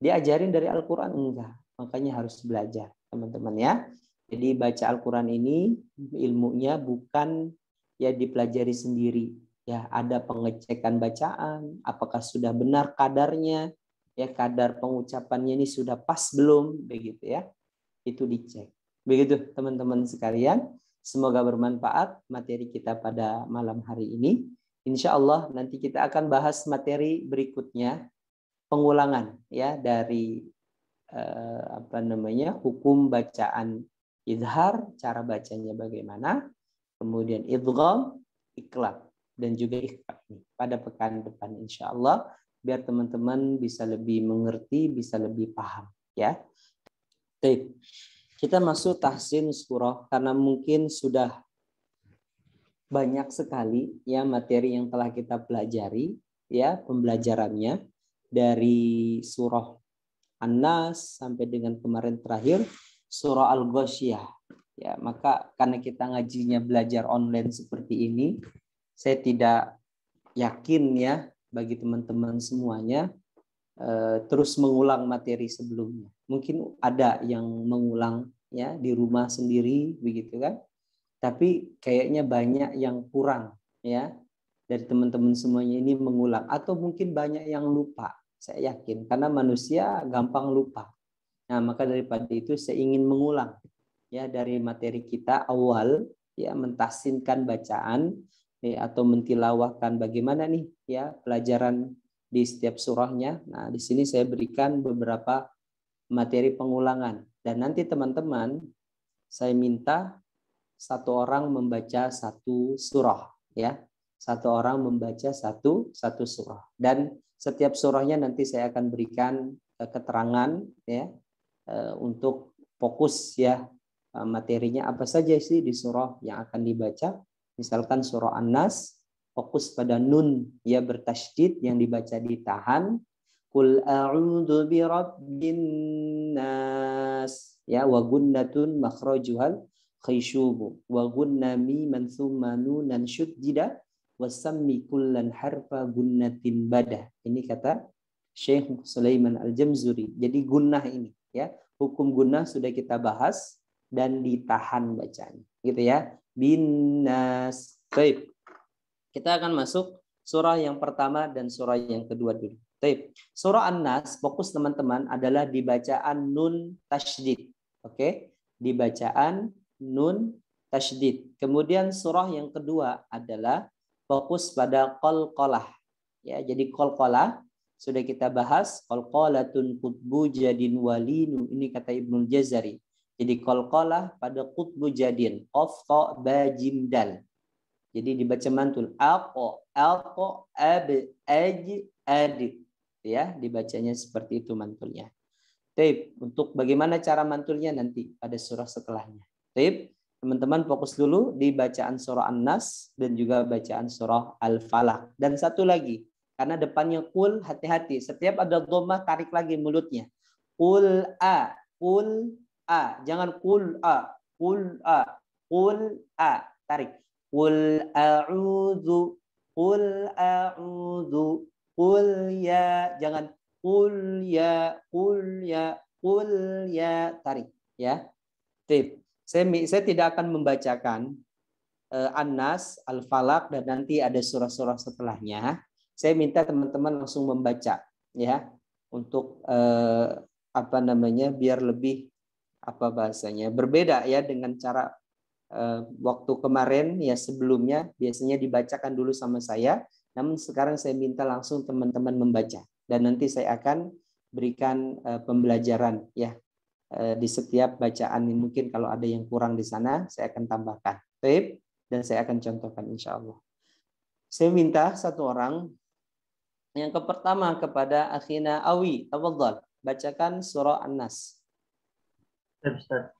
Diajarin dari Al-Quran? Enggak. Makanya harus belajar, teman-teman ya. Jadi baca Al-Quran ini ilmunya bukan ya dipelajari sendiri. Ya, ada pengecekan bacaan, apakah sudah benar kadarnya, ya kadar pengucapannya ini sudah pas belum, begitu ya. Itu dicek. Begitu teman-teman sekalian. Semoga bermanfaat materi kita pada malam hari ini. Insya Allah nanti kita akan bahas materi berikutnya, pengulangan ya dari hukum bacaan izhar, cara bacanya bagaimana, kemudian idgham, iqlab, dan juga ikhfa pada pekan depan insya Allah, biar teman-teman bisa lebih mengerti, bisa lebih paham ya. Baik, kita masuk tahsin surah karena mungkin sudah banyak sekali ya materi yang telah kita pelajari ya, pembelajarannya dari surah An-Nas sampai dengan kemarin terakhir surah Al-Ghasyiyah ya. Maka karena kita ngajinya belajar online seperti ini, saya tidak yakin ya bagi teman-teman semuanya terus mengulang materi sebelumnya. Mungkin ada yang mengulang ya di rumah sendiri begitu kan. Tapi kayaknya banyak yang kurang ya dari teman-teman semuanya ini mengulang, atau mungkin banyak yang lupa. Saya yakin karena manusia gampang lupa. Nah, maka daripada itu saya ingin mengulang ya dari materi kita awal ya, mentahsinkan bacaan ya, atau mentilawahkan bagaimana nih ya pelajaran di setiap surahnya. Nah, di sini saya berikan beberapa materi pengulangan dan nanti teman-teman saya minta satu orang membaca satu surah ya. Satu orang membaca satu surah, dan setiap surahnya nanti saya akan berikan keterangan ya untuk fokus ya materinya apa saja sih di surah yang akan dibaca. Misalkan surah An-Nas fokus pada nun ya bertasydid yang dibaca ditahan. Qul a'udzu birabbin nas ya, wa gunnatun makhrajuhal khayshubu wa gunna miman thumma nunan syuddida wasammi kullan harfa gunnatin badah. Ini kata Syekh Sulaiman Al-Jamzuri. Jadi gunnah ini ya, hukum gunnah sudah kita bahas dan ditahan bacanya gitu ya. Binnas. Baik. Kita akan masuk surah yang pertama dan surah yang kedua dulu. Baik. Surah An-Nas fokus teman-teman adalah di bacaan nun tasydid. Oke? Di bacaan nun tasydid. Kemudian surah yang kedua adalah fokus pada qalqalah. Ya, jadi qalqalah sudah kita bahas, qalqalatun qutbu jadin walinu, ini kata Ibnul Jazari. Jadi qalqalah pada qutbu jadin, qaf ta ba jim dal. Jadi dibaca mantul alqa ab aj ad. Ya, dibacanya seperti itu mantulnya. Baik, untuk bagaimana cara mantulnya nanti pada surah setelahnya. Baik. Teman-teman fokus dulu di bacaan surah An-Nas dan juga bacaan surah Al-Falaq. Dan satu lagi, karena depannya qul, hati-hati. Setiap ada dhammah tarik lagi mulutnya. Qul a, jangan qul a, tarik. Qul a'udzu, qul ya, jangan qul ya, tarik ya. Tip. Saya tidak akan membacakan An-Nas, Al-Falaq, dan nanti ada surah-surah setelahnya. Saya minta teman-teman langsung membaca ya untuk apa namanya, biar lebih apa bahasanya, berbeda ya dengan cara waktu kemarin ya, sebelumnya biasanya dibacakan dulu sama saya, namun sekarang saya minta langsung teman-teman membaca dan nanti saya akan berikan pembelajaran ya di setiap bacaan. Mungkin kalau ada yang kurang di sana saya akan tambahkan. Baik, dan saya akan contohkan insya Allah. Saya minta satu orang yang pertama kepada akhina Awi, tafadhal bacakan surah An-Nas. Ustaz.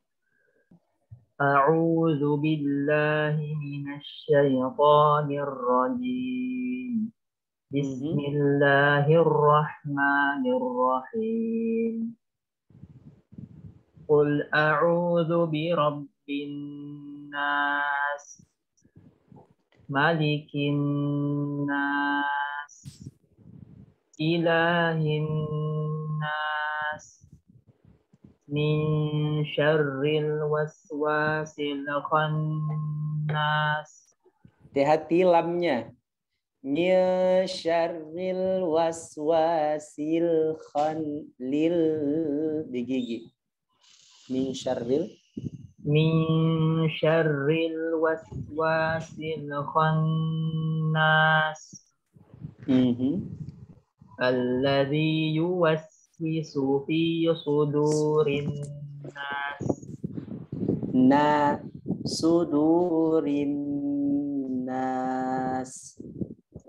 A'udzu billahi minasy syaithanir rajim. Bismillahirrahmanirrahim. Qul a'udzu birabbin nas, malikin nas, ilahin nas, min syarril waswasil khannas. Hati-hati lamnya. Min syarril waswasil khanlil di gigi. Min syarril waswasil khannas. Alladzi yuwaswisu fi sudurin nas. Sudurin nas.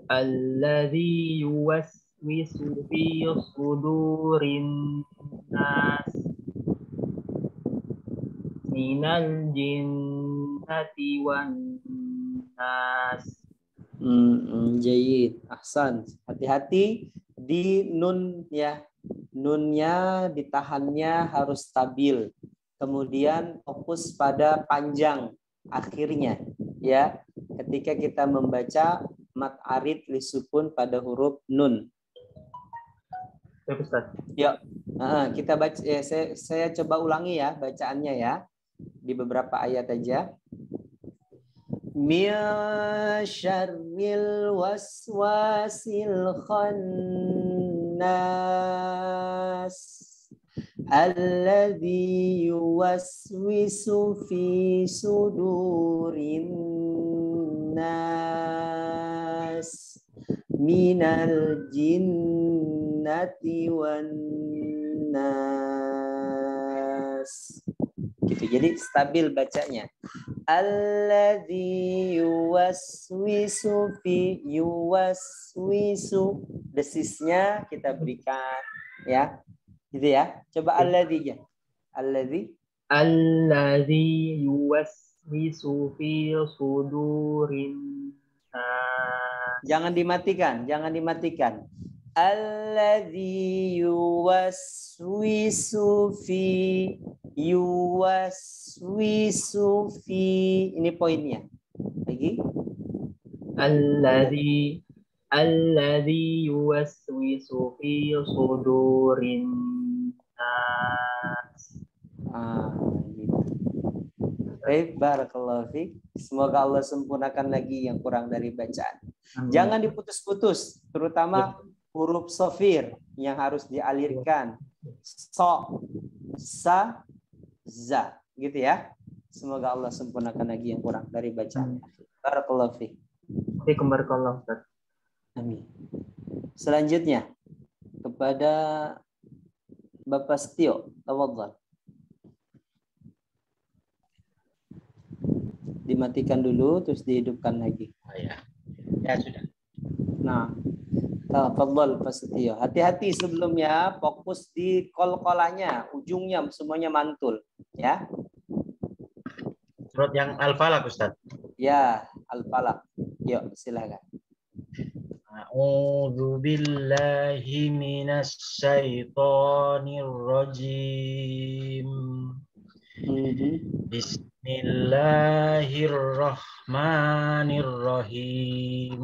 Alladzi yuwaswisu fi sudurin nas. Minal jinnati wan nas. Jayid, ahsan. Hati-hati di nun ya. Nunnya ditahannya harus stabil. Kemudian fokus pada panjang akhirnya ya. Ketika kita membaca mat arid li sukun pada huruf nun. Ya, Ustaz. Yuk, kita baca. Saya coba ulangi ya bacaannya ya. Di beberapa ayat aja. Min syarril waswasil khannas alladzi yuwaswisu fi sudurin nas minal jinnati wan nas. Gitu. Jadi stabil bacanya. Alladzi yuwaswisu fi yuwaswisu, desisnya kita berikan ya. Gitu ya. Coba alladzi-nya. Alladzi yuwaswisu fi sudurin nas. Jangan dimatikan. Alladzi yuwaswisu fi ini poinnya. Lagi. Alladzi yuwaswisu fi sudurin nas. Gitu. Baik, barakallahu fiik. Semoga Allah sempurnakan lagi yang kurang dari bacaan. Jangan diputus-putus, terutama huruf sofir yang harus dialirkan. So, sa, za, gitu ya. Semoga Allah sempurnakan lagi yang kurang dari bacaan. Barakallahu fiik. Barakallahu Ustaz. Amin. Selanjutnya kepada Bapak Setio, tafadhal. Dimatikan dulu terus dihidupkan lagi. Oh ya. Ya sudah. Nah, tafadhal Pak Setio. Hati-hati sebelumnya, fokus di kol-kolanya, ujungnya semuanya mantul, ya. Surat yang Al-Falaq, Ustaz. Ya, Al-Falaq. Yuk, silakan. A'udzu billahi minasy syaithanir rajim. Bismillahirrahmanirrahim.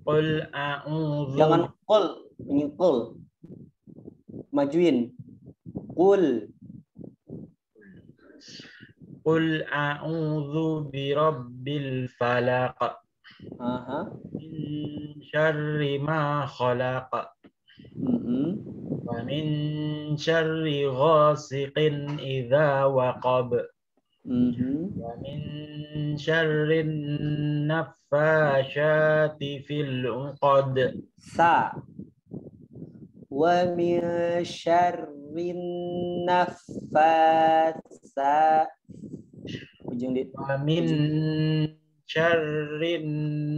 Qul a'udzu. Jangan qul, ini qul. Majuin. Qul. Qul a'udzu birabbil falaq. Min syarri ma khalaq. Wa min syarri ghasiqin idza waqab. Wa min syarrin naffasyati fil 'uqad. Sa. Wa min syarrin naffasa. Ujung di. Wa min syarrin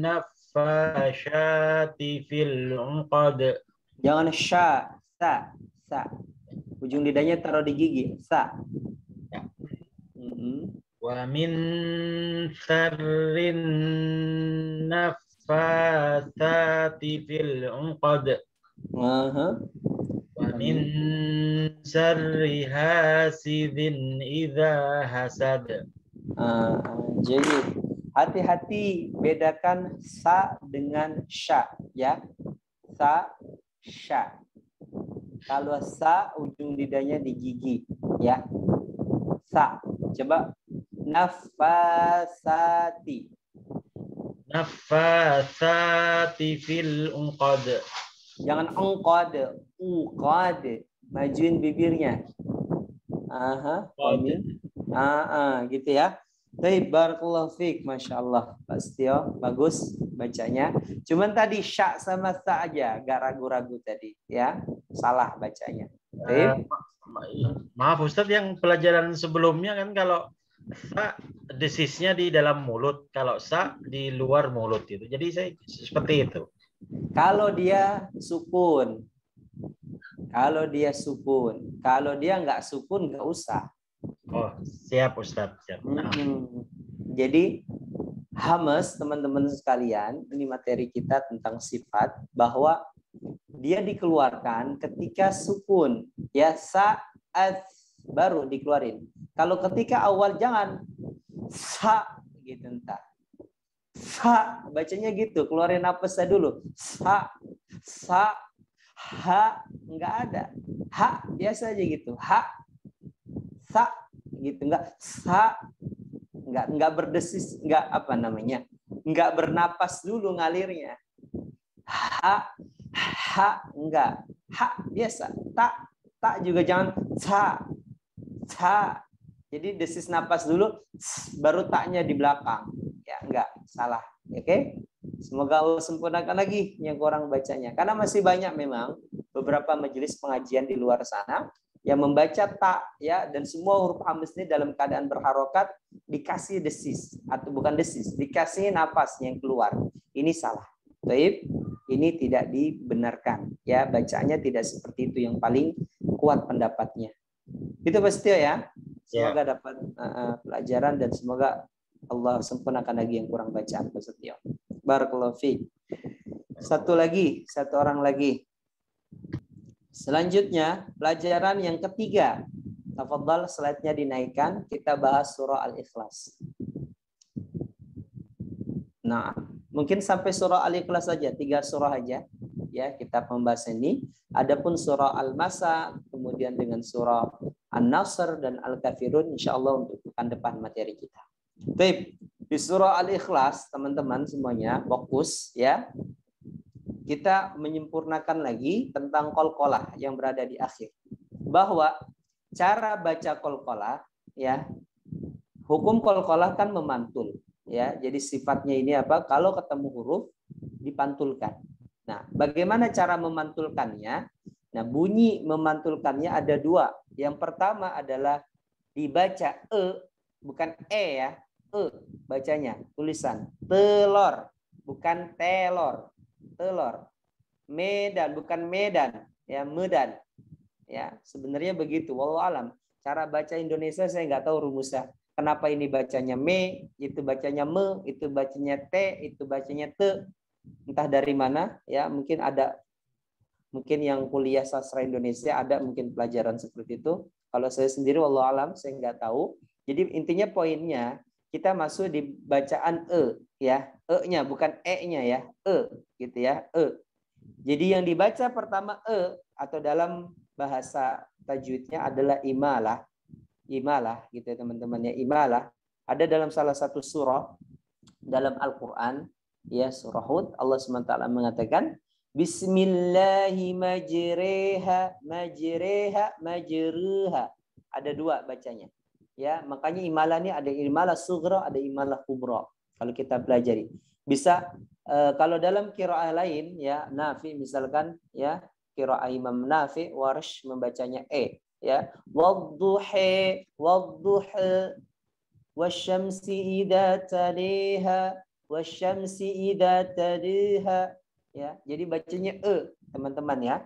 naffasyati fil 'uqad. Jangan sya, sa, sa. Ujung lidahnya taruh di gigi, sa. Ya. Wa min syarrin naffasati fil 'uqad. Wa min syarri hasidin idza hasad. Jadi hati-hati bedakan sa dengan sya, ya. Sa, sya. Kalau sa ujung lidahnya di gigi, ya. Sa. Coba nafasati. Nafasati fil 'uqad. Jangan uqad, uqad. Majuin bibirnya. Amin. Gitu ya. Baik, barakallahu fiik, Masya Allah. Pak Setio, bagus bacanya. Cuman tadi sya sama sa aja, gak ragu-ragu tadi, ya. Salah bacanya. Baik. Maaf Ustadz, yang pelajaran sebelumnya kan kalau sa desisnya di dalam mulut, kalau sa di luar mulut itu. Jadi saya seperti itu. Kalau dia sukun. Kalau dia sukun. Kalau dia nggak sukun, nggak usah. Oh, siap Ustadz. Siap. Jadi hamas, teman-teman sekalian, ini materi kita tentang sifat, bahwa dia dikeluarkan ketika sukun, ya, saat baru dikeluarin. Kalau ketika awal jangan sa gitu, entah sa, bacanya gitu, keluarin nafas dulu, sa, ha, nggak ada, ha biasa aja gitu, ha, sa gitu, nggak sa, nggak berdesis, nggak apa namanya, nggak bernapas dulu ngalirnya, ha, enggak, ha biasa, tak juga jangan ca, jadi desis napas dulu, baru taknya di belakang, ya enggak, salah, oke? Semoga Allah sempurnakan lagi yang kurang bacanya, karena masih banyak memang beberapa majelis pengajian di luar sana yang membaca tak, ya, dan semua huruf hamas ini dalam keadaan berharokat dikasih desis atau bukan desis, dikasih napas yang keluar, ini salah. Baik, ini tidak dibenarkan, ya, bacaannya tidak seperti itu, yang paling kuat pendapatnya. Itu pasti ya. Semoga dapat pelajaran dan semoga Allah sempurnakan lagi yang kurang bacaan Pak Setio. Barakallahu fiik. Satu orang lagi. Selanjutnya, pelajaran yang ketiga. Tafadhal, slide-nya dinaikkan. Kita bahas surah Al-Ikhlas. Nah, mungkin sampai surah Al-Ikhlas saja, 3 surah aja. Ya, kita membahas ini. Adapun surah Al-Masa, kemudian dengan surah An-Nasr dan Al-Kafirun, insya Allah untuk pekan depan materi kita. Baik, di surah Al-Ikhlas, teman-teman semuanya fokus, ya. Kita menyempurnakan lagi tentang qalqalah yang berada di akhir. Bahwa cara baca qalqalah, ya, hukum qalqalah kan memantul, ya. Jadi sifatnya ini apa? Kalau ketemu huruf dipantulkan. Nah, bagaimana cara memantulkannya? Nah, bunyi memantulkannya ada 2. Yang pertama adalah dibaca bukan ya, bacanya tulisan telor, bukan telor. Telor. Medan, bukan medan, ya, medan. Ya, sebenarnya begitu. Wallahu alam. Cara baca Indonesia saya nggak tahu rumusnya. Kenapa ini bacanya me, itu bacanya me, itu bacanya t, itu bacanya te. Entah dari mana, ya, mungkin yang kuliah sastra Indonesia ada mungkin pelajaran seperti itu. Kalau saya sendiri wallahu alam saya nggak tahu. Jadi intinya poinnya kita masuk di bacaan ya, nya bukan nya ya, gitu ya, Jadi yang dibaca pertama atau dalam bahasa tajwidnya adalah imalah gitu ya teman-teman ya, imalah. Ada dalam salah satu surah dalam Al-Qur'an, ya, surah Hud, Allah SWT mengatakan Bismillahi majreha, majreha, majruha. Ada dua bacanya. Ya, makanya imalah ini ada imalah sughra, ada imalah kubra. Kalau kita pelajari, bisa kalau dalam qiraah lain ya, Nafi misalkan ya, qiraah Imam Nafi, Warsh membacanya ya. Wadduha, wadduha, wasyamsi idza taliha, wasyamsi idza taliha. Ya, jadi bacanya teman-teman ya.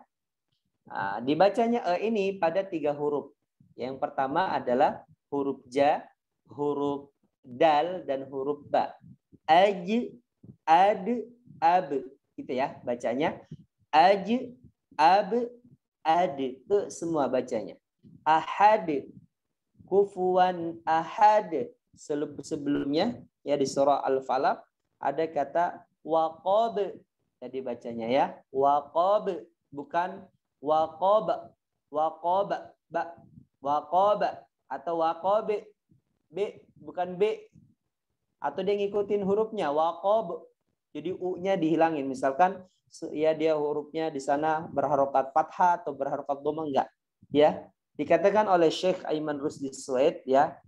Nah, dibacanya ini pada 3 huruf. Yang pertama adalah huruf ja, huruf dal, dan huruf ba. Aj, ad, ab, gitu ya bacanya. Aj, ab, ad, semua bacanya. Ahad, kufuwan ahad. Sebelumnya ya di surah Al-Falaq ada kata waqab. Jadi bacanya ya waqab, bukan waqab, waqab, ba, waqab atau waqab, b, bukan b, atau dia ngikutin hurufnya waqab. Jadi u-nya dihilangin. Misalkan ya dia hurufnya di sana berharokat fathah atau berharokat dhamma, enggak. Ya, dikatakan oleh Syekh Aiman Rusdi Suhaid ya,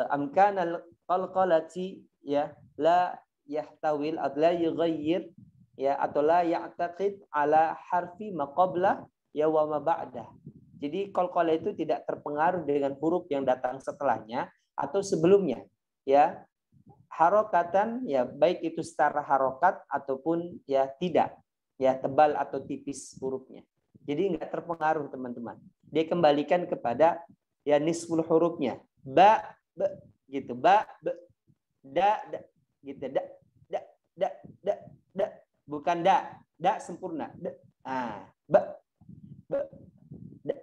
amkanal qalqalati ya la yahtawil la yughayyir ya atau la ya'taqid ala harfi ma qabla ya wa ma ba'dah. Jadi qalqalah itu tidak terpengaruh dengan huruf yang datang setelahnya atau sebelumnya ya. Harokatan ya baik itu secara harokat ataupun ya tidak, ya tebal atau tipis hurufnya. Jadi enggak terpengaruh teman-teman. Dia kembalikan kepada ya nisful hurufnya. Ba, ba gitu, ba, ba, da, da gitu, da, da, da, da, da. Bukan da sempurna. Da. Ba, ba, da,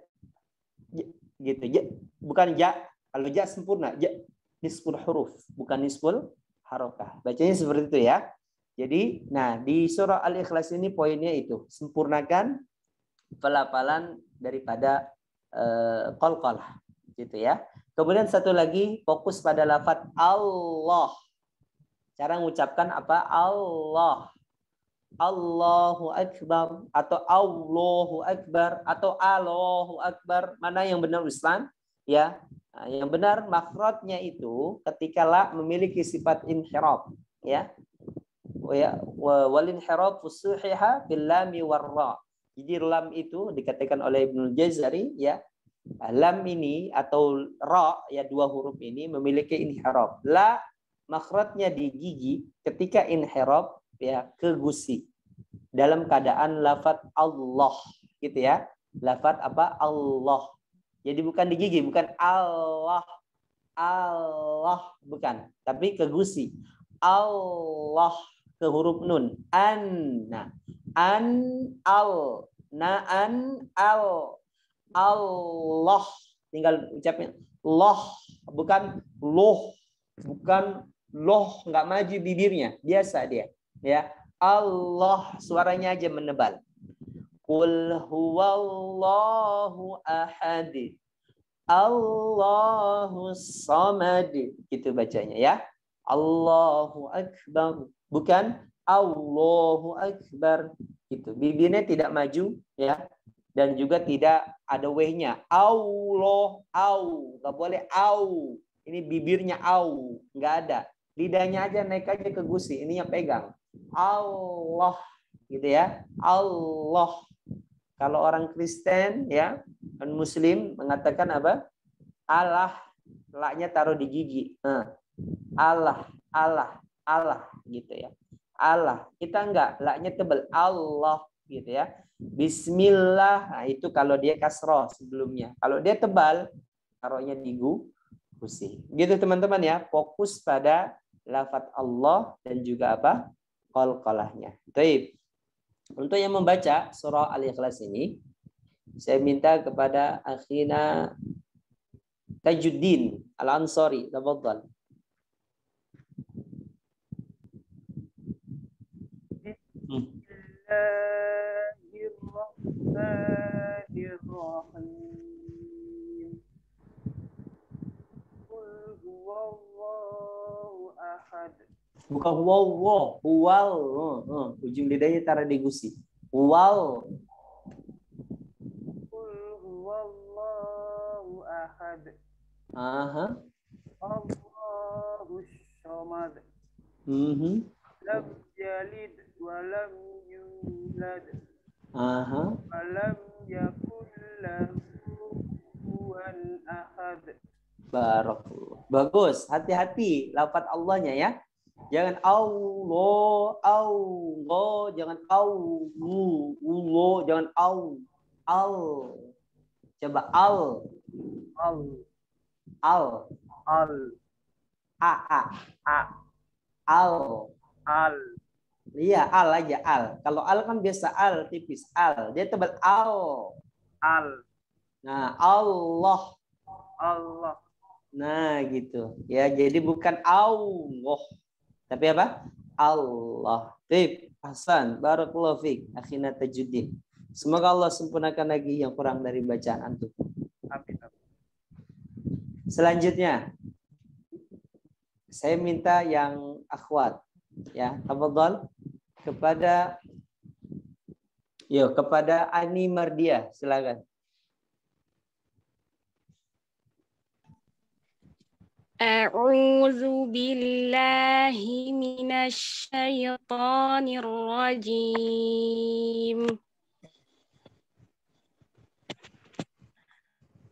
gitu. Ja. Bukan ja. Kalau ja sempurna, ja nisful huruf, bukan nisful harokah. Bacanya seperti itu ya. Jadi, nah di surah Al-Ikhlas ini poinnya itu, sempurnakan pelafalan daripada qalqalah, gitu ya. Kemudian satu lagi, fokus pada lafaz Allah. Cara mengucapkan apa? Allah. Allahu Akbar atau Allahu Akbar atau Allahu Akbar. Mana yang benar Islam? Ya, yang benar makhrajnya itu ketika la memiliki sifat inhiraf, ya. Wal inhiraf fusuhiha bil lam war ra. Jadi lam itu dikatakan oleh Ibnu Jazari ya. Lam ini atau ra ya, 2 huruf ini memiliki inhiraf. La makhrajnya di gigi ketika inhiraf ya ke gusi dalam keadaan lafaz Allah gitu ya. Lafaz apa? Allah. Jadi bukan di gigi, bukan Allah. Allah bukan, tapi ke gusi. Allah ke huruf nun. An al na an al Allah. Tinggal ucapnya loh, bukan loh, bukan loh, nggak maju bibirnya, biasa dia. Ya, Allah suaranya aja menebal. Qul huwallahu ahad. Allahus samad. Gitu bacanya ya. Allahu akbar, bukan Allahu akbar. Gitu. Bibirnya tidak maju ya. Dan juga tidak ada w-nya. Allah, au, nggak boleh au. Ini bibirnya au, nggak ada. Lidahnya aja naik aja ke gusi, ini yang pegang. Allah, gitu ya. Allah. Kalau orang Kristen ya, dan Muslim mengatakan apa? Allah, la-nya taruh di gigi. Allah, Allah, Allah, gitu ya. Allah. Kita enggak, la-nya tebal. Allah, gitu ya. Bismillah, nah itu kalau dia kasroh sebelumnya. Kalau dia tebal, taruhnya di gusi. Gitu teman-teman ya, fokus pada lafaz Allah dan juga apa? Qalqalahnya. Baik. Untuk yang membaca surah Al-Ikhlas ini, saya minta kepada akhina Tajuddin Al-Ansari, tafadhal. Bismillahirrahmanirrahim. Qul huwallahu ahad. Bukan wow, ujung lidahnya taruh di gusi. Wal. Qul huwallahu ahad. Aha. Allahus samad. Lam yalid wa lam yulad. Aha. Wa lam yakul lahu kufuwan ahad. Barakallah. Bagus. Hati-hati lafaz Allahnya ya. Jangan Allah, jangan Allah, jangan al. Coba al. Al. Iya, al aja al. Kalau al kan biasa al tipis al. Dia tebal al. Nah, Allah. Nah, gitu. Ya, jadi bukan Allah. Tapi apa? Allah. Tip, Hasan, barakallahu fiik, akhina tajuddin. Semoga Allah sempurnakan lagi yang kurang dari bacaan antum. Selanjutnya, saya minta yang akhwat, ya, tafadhal kepada Ani Mardia, silakan. A'udzu billahi minasy syaithanir rajim.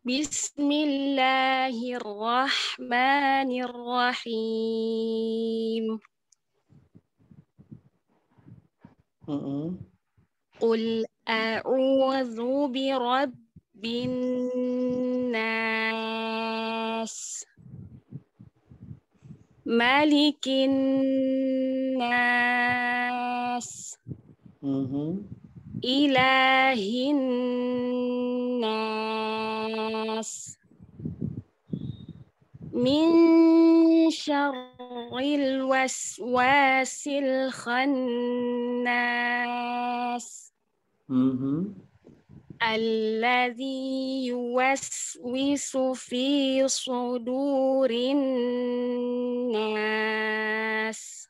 Bismillahirrahmanirrahim. Qul a'udzu birabbin nas. Malikin nas. Ilahin nas. Min syarril waswasil khannas. Alladzi yuwaswisu fi sudurin nas.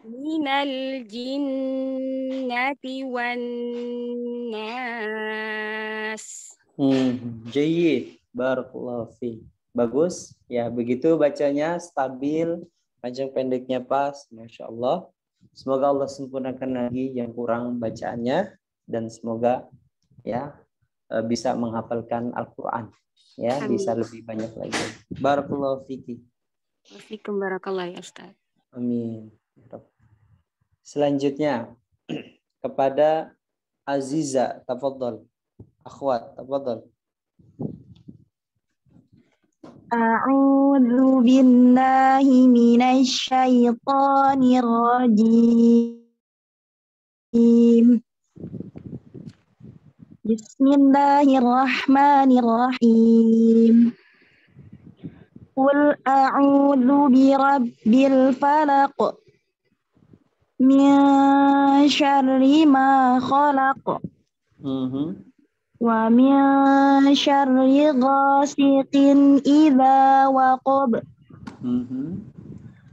Minal jinnati wan nas. Jayyid. Barakallahu fiik. Bagus. Ya, begitu bacanya stabil, panjang pendeknya pas. Masya Allah. Semoga Allah sempurnakan lagi yang kurang bacaannya. Dan semoga ya bisa menghafalkan Al-Quran, ya. Amin. Bisa lebih banyak lagi. Barakallahu fiki. Wafikum barakallah ya Ustaz. Amin. Selanjutnya kepada Aziza, tafadhal. Akhwat, tafadhal. A'udzu billahi minasy syaithanir rajim. Bismillahirrahmanirrahim. Qul a'udzu birabbil falaq. Min syarri ma khalaq. Wa min syarri ghasiqin idza waqab.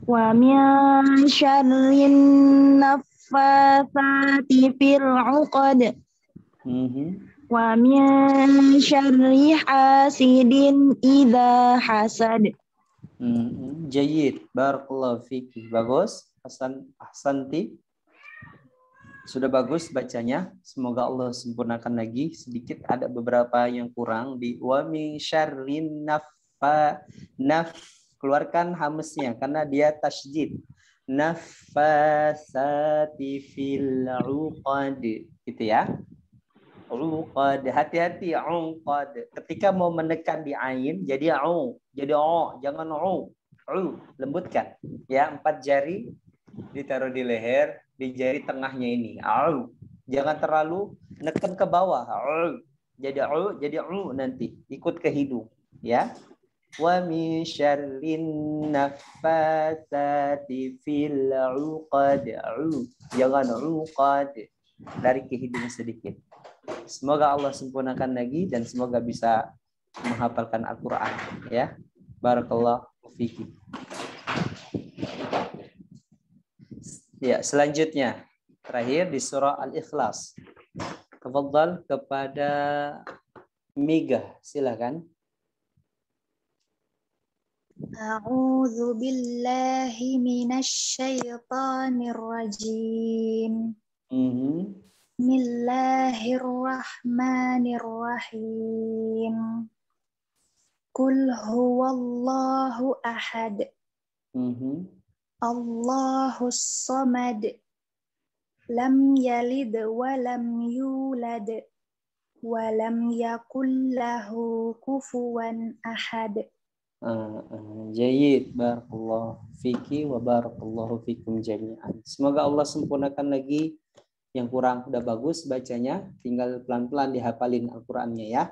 Wa min syarri naffatsati fil 'uqad. Wa min syarri hasidin idza hasad. Jayyid. Barakallahu fiki. Bagus. Ahsanti. Sudah bagus bacanya. Semoga Allah sempurnakan lagi. Sedikit ada beberapa yang kurang di wa min syarrin keluarkan hamesnya karena dia tasydid. Naffasati fil 'uqad. Gitu ya. Uqad, hati-hati uqad. Ketika mau menekan di ain jadi jadi jangan lembutkan. Ya, 4 jari ditaruh di leher, di jari tengahnya ini. Jangan terlalu neken ke bawah. Jadi nanti ikut ke hidung, ya. Wa min syarrin naffatsati fil 'uqad. Jangan uqad. Dari ke hidung sedikit. Semoga Allah sempurnakan lagi dan semoga bisa menghafalkan Al-Quran, ya. Barakallahu fiki. Ya, selanjutnya Terakhir di surah Al-Ikhlas. Tafadhal kepada Mega, silakan. A'udzu billahi minasyaitonir rajim. Bismillahirrahmanirrahim. Qul huwallahu ahad. Allahus samad. Lam yalid wa lam yulad wa lam yakul lahu kufuwan ahad. Jayyid, barakallahu fiki wa barakallahu fikum jami'an. Semoga Allah sempurnakan lagi yang kurang. Udah bagus bacanya, tinggal pelan-pelan dihafalin Al-Qur'annya ya.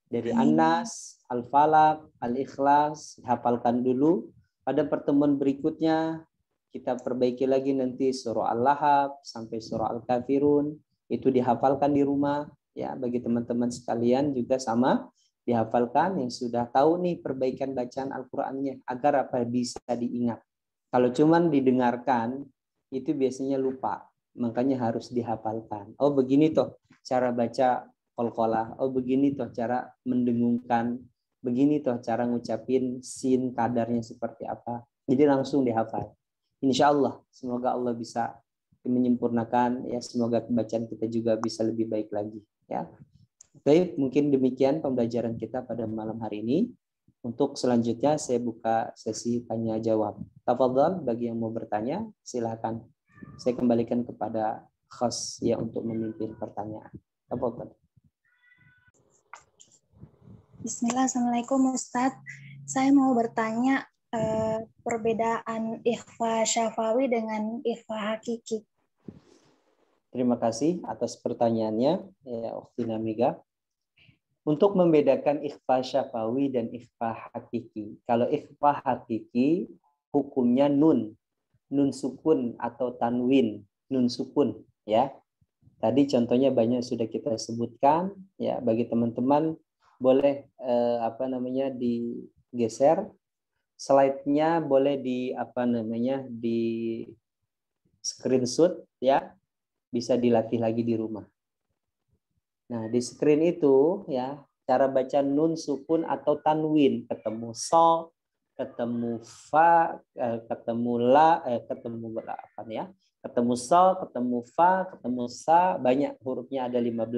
Dari An-Nas, Al-Falaq, Al-Ikhlas, hafalkan dulu. Pada pertemuan berikutnya kita perbaiki lagi nanti surah Al-Lahab sampai surah Al-Kafirun. Itu dihafalkan di rumah ya, bagi teman-teman sekalian juga sama. Dihafalkan yang sudah tahu nih perbaikan bacaan Al-Qur'annya agar apa bisa diingat. Kalau cuman didengarkan itu biasanya lupa, makanya harus dihafalkan. Oh begini toh cara baca qalqalah, oh begini toh cara mendengungkan, begini toh cara ngucapin sin kadarnya seperti apa. Jadi langsung dihafal. Insya Allah semoga Allah bisa menyempurnakan ya, semoga bacaan kita juga bisa lebih baik lagi ya. Baik, mungkin demikian pembelajaran kita pada malam hari ini. Untuk selanjutnya saya buka sesi tanya jawab. Tafadhal bagi yang mau bertanya silakan. Saya kembalikan kepada host ya untuk memimpin pertanyaan. Tafadhal. Bismillah, Assalamualaikum Ustadz. Saya mau bertanya perbedaan ikhfa syafawi dengan ikhfa hakiki. Terima kasih atas pertanyaannya ya Ukhtina Mega. Untuk membedakan ikhfa syafawi dan ikhfa hakiki. Kalau ikhfa hakiki hukumnya nun sukun atau tanwin, nun sukun ya. Tadi contohnya banyak sudah kita sebutkan ya, bagi teman-teman boleh digeser slide-nya, boleh di screenshot ya. Bisa dilatih lagi di rumah. Nah, di screen itu ya, cara baca nun sukun atau tanwin, ketemu so, ketemu fa, ketemu la, ketemu berapa ya? Ketemu so, ketemu fa, ketemu sa, banyak hurufnya ada 15.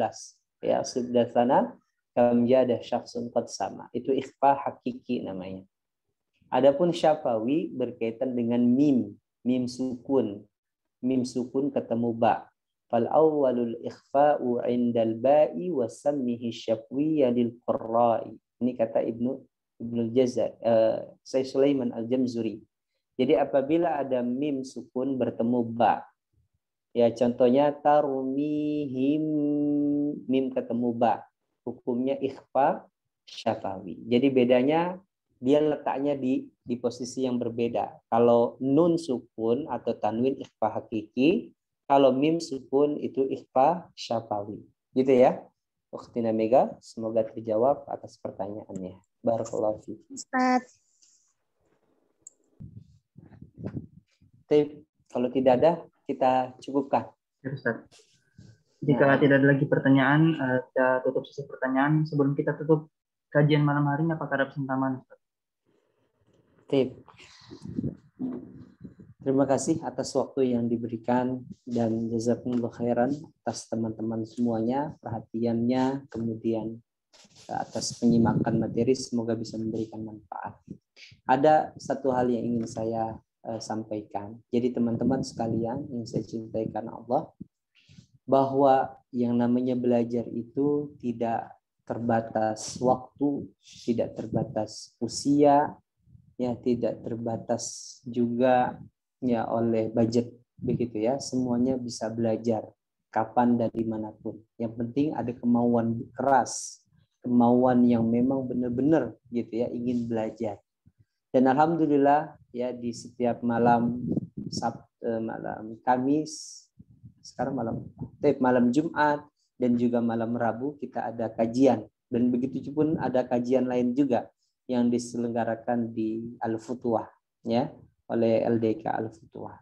Ya, sudah sana kam jada syakhsun qad sama. Itu ikhfa hakiki namanya. Adapun syafawi berkaitan dengan mim sukun. Mim sukun ketemu ba. Fal awwalul ikhfa'u 'indal ba'i wa sammihi syafwiyya lil qurra'i. Ini kata Ibnul Jazar, Syekh Sulaiman Al-Jamzuri. Jadi apabila ada mim sukun bertemu ba. Ya contohnya tarmihim, mim ketemu ba. Hukumnya ikhfa syafawi. Jadi bedanya dia letaknya di posisi yang berbeda. Kalau nun sukun atau tanwin ikhfa hakiki, kalau mim sukun itu ikhfa syafawi. Gitu ya. Ukhtina Mega, semoga terjawab atas pertanyaannya. Barakallahu fiik. Ustaz. Kalau tidak ada, kita cukupkan. Ya, Ustaz. Jika tidak ada lagi pertanyaan, kita tutup sesi pertanyaan. Sebelum kita tutup kajian malam hari ini, apakah ada pesan tambahan, Ustaz? Terima kasih atas waktu yang diberikan dan jazakumullah khairan atas teman-teman semuanya, perhatiannya, kemudian atas penyimakan materi, semoga bisa memberikan manfaat. Ada satu hal yang ingin saya sampaikan. Jadi teman-teman sekalian yang saya cintai karena Allah, bahwa yang namanya belajar itu tidak terbatas waktu, tidak terbatas usia, ya tidak terbatas juga ya oleh budget begitu ya. Semuanya bisa belajar kapan dan dimanapun. Yang penting ada kemauan keras, kemauan yang memang benar-benar gitu ya ingin belajar. Dan alhamdulillah ya di setiap malam malam Kamis, sekarang malam Jumat dan juga malam Rabu kita ada kajian, dan begitu pun ada kajian lain juga yang diselenggarakan di Al-Futuwah ya oleh LDK Al-Futuwah.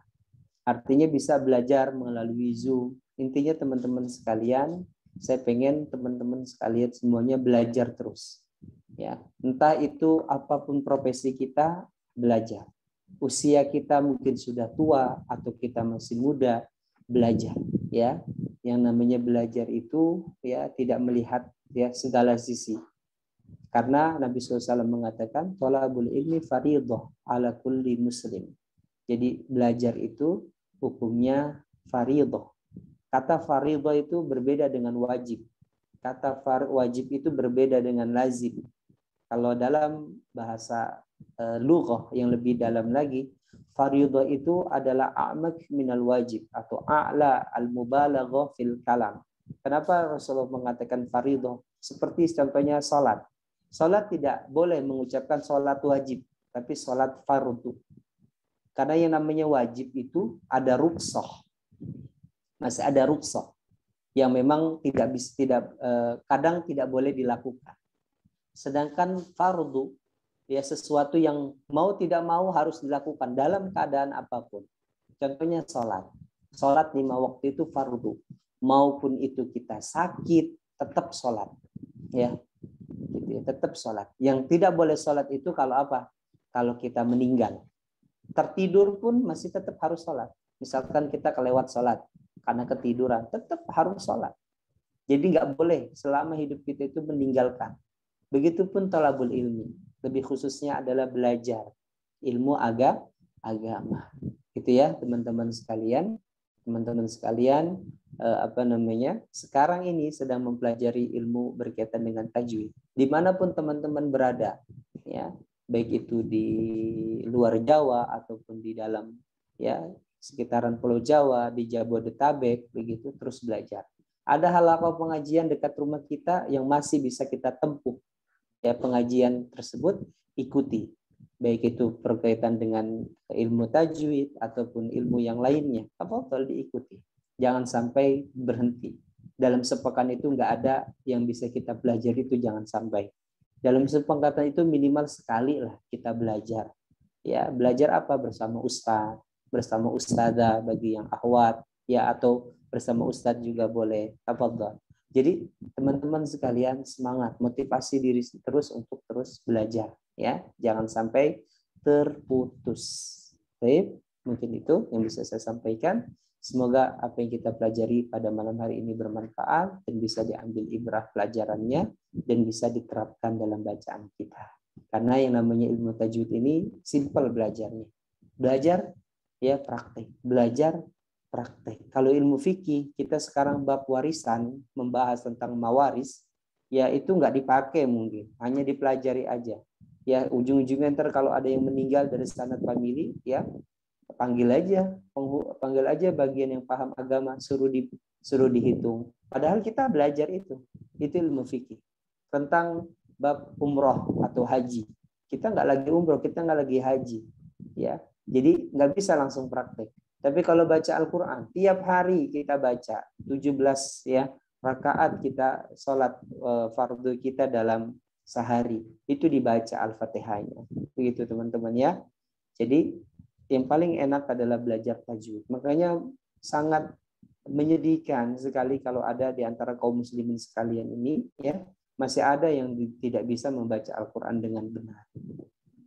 Artinya bisa belajar melalui Zoom. Intinya teman-teman sekalian, saya pengen teman-teman sekalian semuanya belajar terus. Ya, entah itu apapun profesi kita, belajar. Usia kita mungkin sudah tua atau kita masih muda, belajar. Ya, yang namanya belajar itu ya tidak melihat ya segala sisi. Karena Nabi SAW mengatakan, thalabul ilmi fardhah ala kulli muslim. Jadi belajar itu hukumnya fardhah. Kata fardhah itu berbeda dengan wajib. Kata wajib itu berbeda dengan lazim. Kalau dalam bahasa lughah yang lebih dalam lagi, fardhah itu adalah a'mak minal wajib atau a'la al-mubalaghah fil kalam. Kenapa Rasulullah mengatakan fardhah? Seperti contohnya salat. Salat tidak boleh mengucapkan salat wajib, tapi salat fardhu. Karena yang namanya wajib itu ada rukhsah. Masih ada rukhsah yang memang kadang tidak boleh dilakukan. Sedangkan fardhu ya sesuatu yang mau tidak mau harus dilakukan dalam keadaan apapun. Contohnya salat. Salat 5 waktu itu fardhu. Maupun itu kita sakit, tetap salat. Ya. Tetap sholat. Yang tidak boleh sholat itu kalau apa? Kalau kita meninggal. Tertidur pun masih tetap harus sholat. Misalkan kita kelewat sholat karena ketiduran, tetap harus sholat. Jadi nggak boleh selama hidup kita itu meninggalkan. Begitupun thalabul ilmi. Lebih khususnya adalah belajar ilmu agama. Gitu ya teman-teman sekalian. Teman-teman sekalian, sekarang ini sedang mempelajari ilmu berkaitan dengan tajwid. Dimanapun teman-teman berada, ya, baik itu di luar Jawa ataupun di dalam ya sekitaran Pulau Jawa, di Jabodetabek, begitu terus belajar. Ada halaqah pengajian dekat rumah kita yang masih bisa kita tempuh. Ya, pengajian tersebut ikuti. Baik itu berkaitan dengan ilmu tajwid ataupun ilmu yang lainnya, apa-apa diikuti. Jangan sampai berhenti. Dalam sepekan itu nggak ada yang bisa kita pelajari, itu jangan sampai. Dalam sepekan itu minimal sekali lah kita belajar. Ya, belajar apa? Bersama ustaz, bersama ustadzah bagi yang akhwat, ya, atau bersama ustadz juga boleh. Tafadhal. Jadi teman-teman sekalian semangat, motivasi diri terus untuk terus belajar. Ya, jangan sampai terputus. Baik, mungkin itu yang bisa saya sampaikan. Semoga apa yang kita pelajari pada malam hari ini bermanfaat dan bisa diambil ibrah pelajarannya dan bisa diterapkan dalam bacaan kita. Karena yang namanya ilmu tajwid ini simple belajarnya. Belajar ya praktek, belajar praktek. Kalau ilmu fikih kita sekarang bab warisan membahas tentang mawaris, ya itu nggak dipakai mungkin, hanya dipelajari aja. Ya ujung-ujungnya ntar kalau ada yang meninggal dari sanad famili, ya panggil aja bagian yang paham agama, suruh dihitung. Padahal kita belajar itu ilmu fikih tentang bab umroh atau haji. Kita nggak lagi umroh, kita nggak lagi haji, ya. Jadi nggak bisa langsung praktek. Tapi kalau baca Al-Quran, tiap hari kita baca 17 ya rakaat kita sholat fardu kita dalam sehari, itu dibaca Al-Fatihahnya. Begitu teman-teman ya. Jadi yang paling enak adalah belajar tajwid. Makanya sangat menyedihkan sekali kalau ada di antara kaum muslimin sekalian ini ya masih ada yang tidak bisa membaca Al-Quran dengan benar.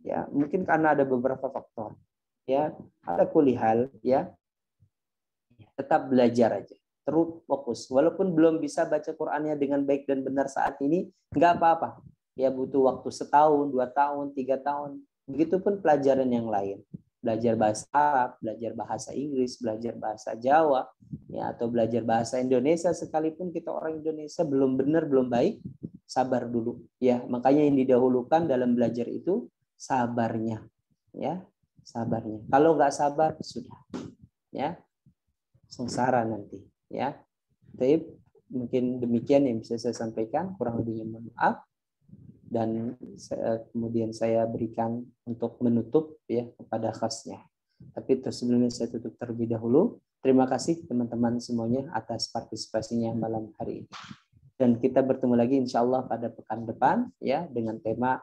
Ya, mungkin karena ada beberapa faktor. Ya, ada kulihal ya. Tetap belajar aja. Terus fokus. Walaupun belum bisa baca Qur'annya dengan baik dan benar saat ini, nggak apa-apa. Ya butuh waktu 1 tahun, 2 tahun, 3 tahun. Begitupun pelajaran yang lain. Belajar bahasa Arab, belajar bahasa Inggris, belajar bahasa Jawa, ya atau belajar bahasa Indonesia sekalipun kita orang Indonesia belum benar, belum baik, sabar dulu. Ya, makanya yang didahulukan dalam belajar itu sabarnya. Ya, sabarnya. Kalau nggak sabar sudah. Ya. Sengsara nanti. Ya. Tapi mungkin demikian yang bisa saya sampaikan, kurang lebihnya mohon maaf. Dan kemudian saya berikan untuk menutup ya kepada khasnya. Tapi sebelumnya saya tutup terlebih dahulu. Terima kasih teman-teman semuanya atas partisipasinya malam hari ini. Dan kita bertemu lagi insya Allah pada pekan depan ya dengan tema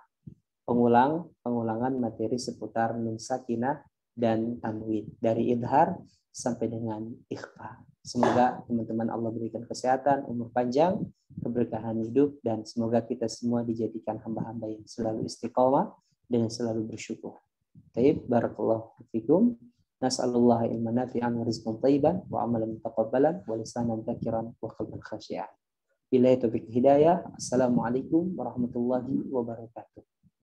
pengulangan materi seputar nun sakinah dan tanwin dari idhar sampai dengan ikhfa. Semoga teman-teman Allah berikan kesehatan, umur panjang, keberkahan hidup, dan semoga kita semua dijadikan hamba-hamba yang selalu istiqomah dan selalu bersyukur. Baik, barakallahu fikum. Nas'alullah ilman nafi'an wa rizqan thayyiban wa amalan mutaqabbalan wa lisanan dzakiran wa qalban khashi'an. Billahi taufiq hidayah. Assalamualaikum warahmatullahi wabarakatuh.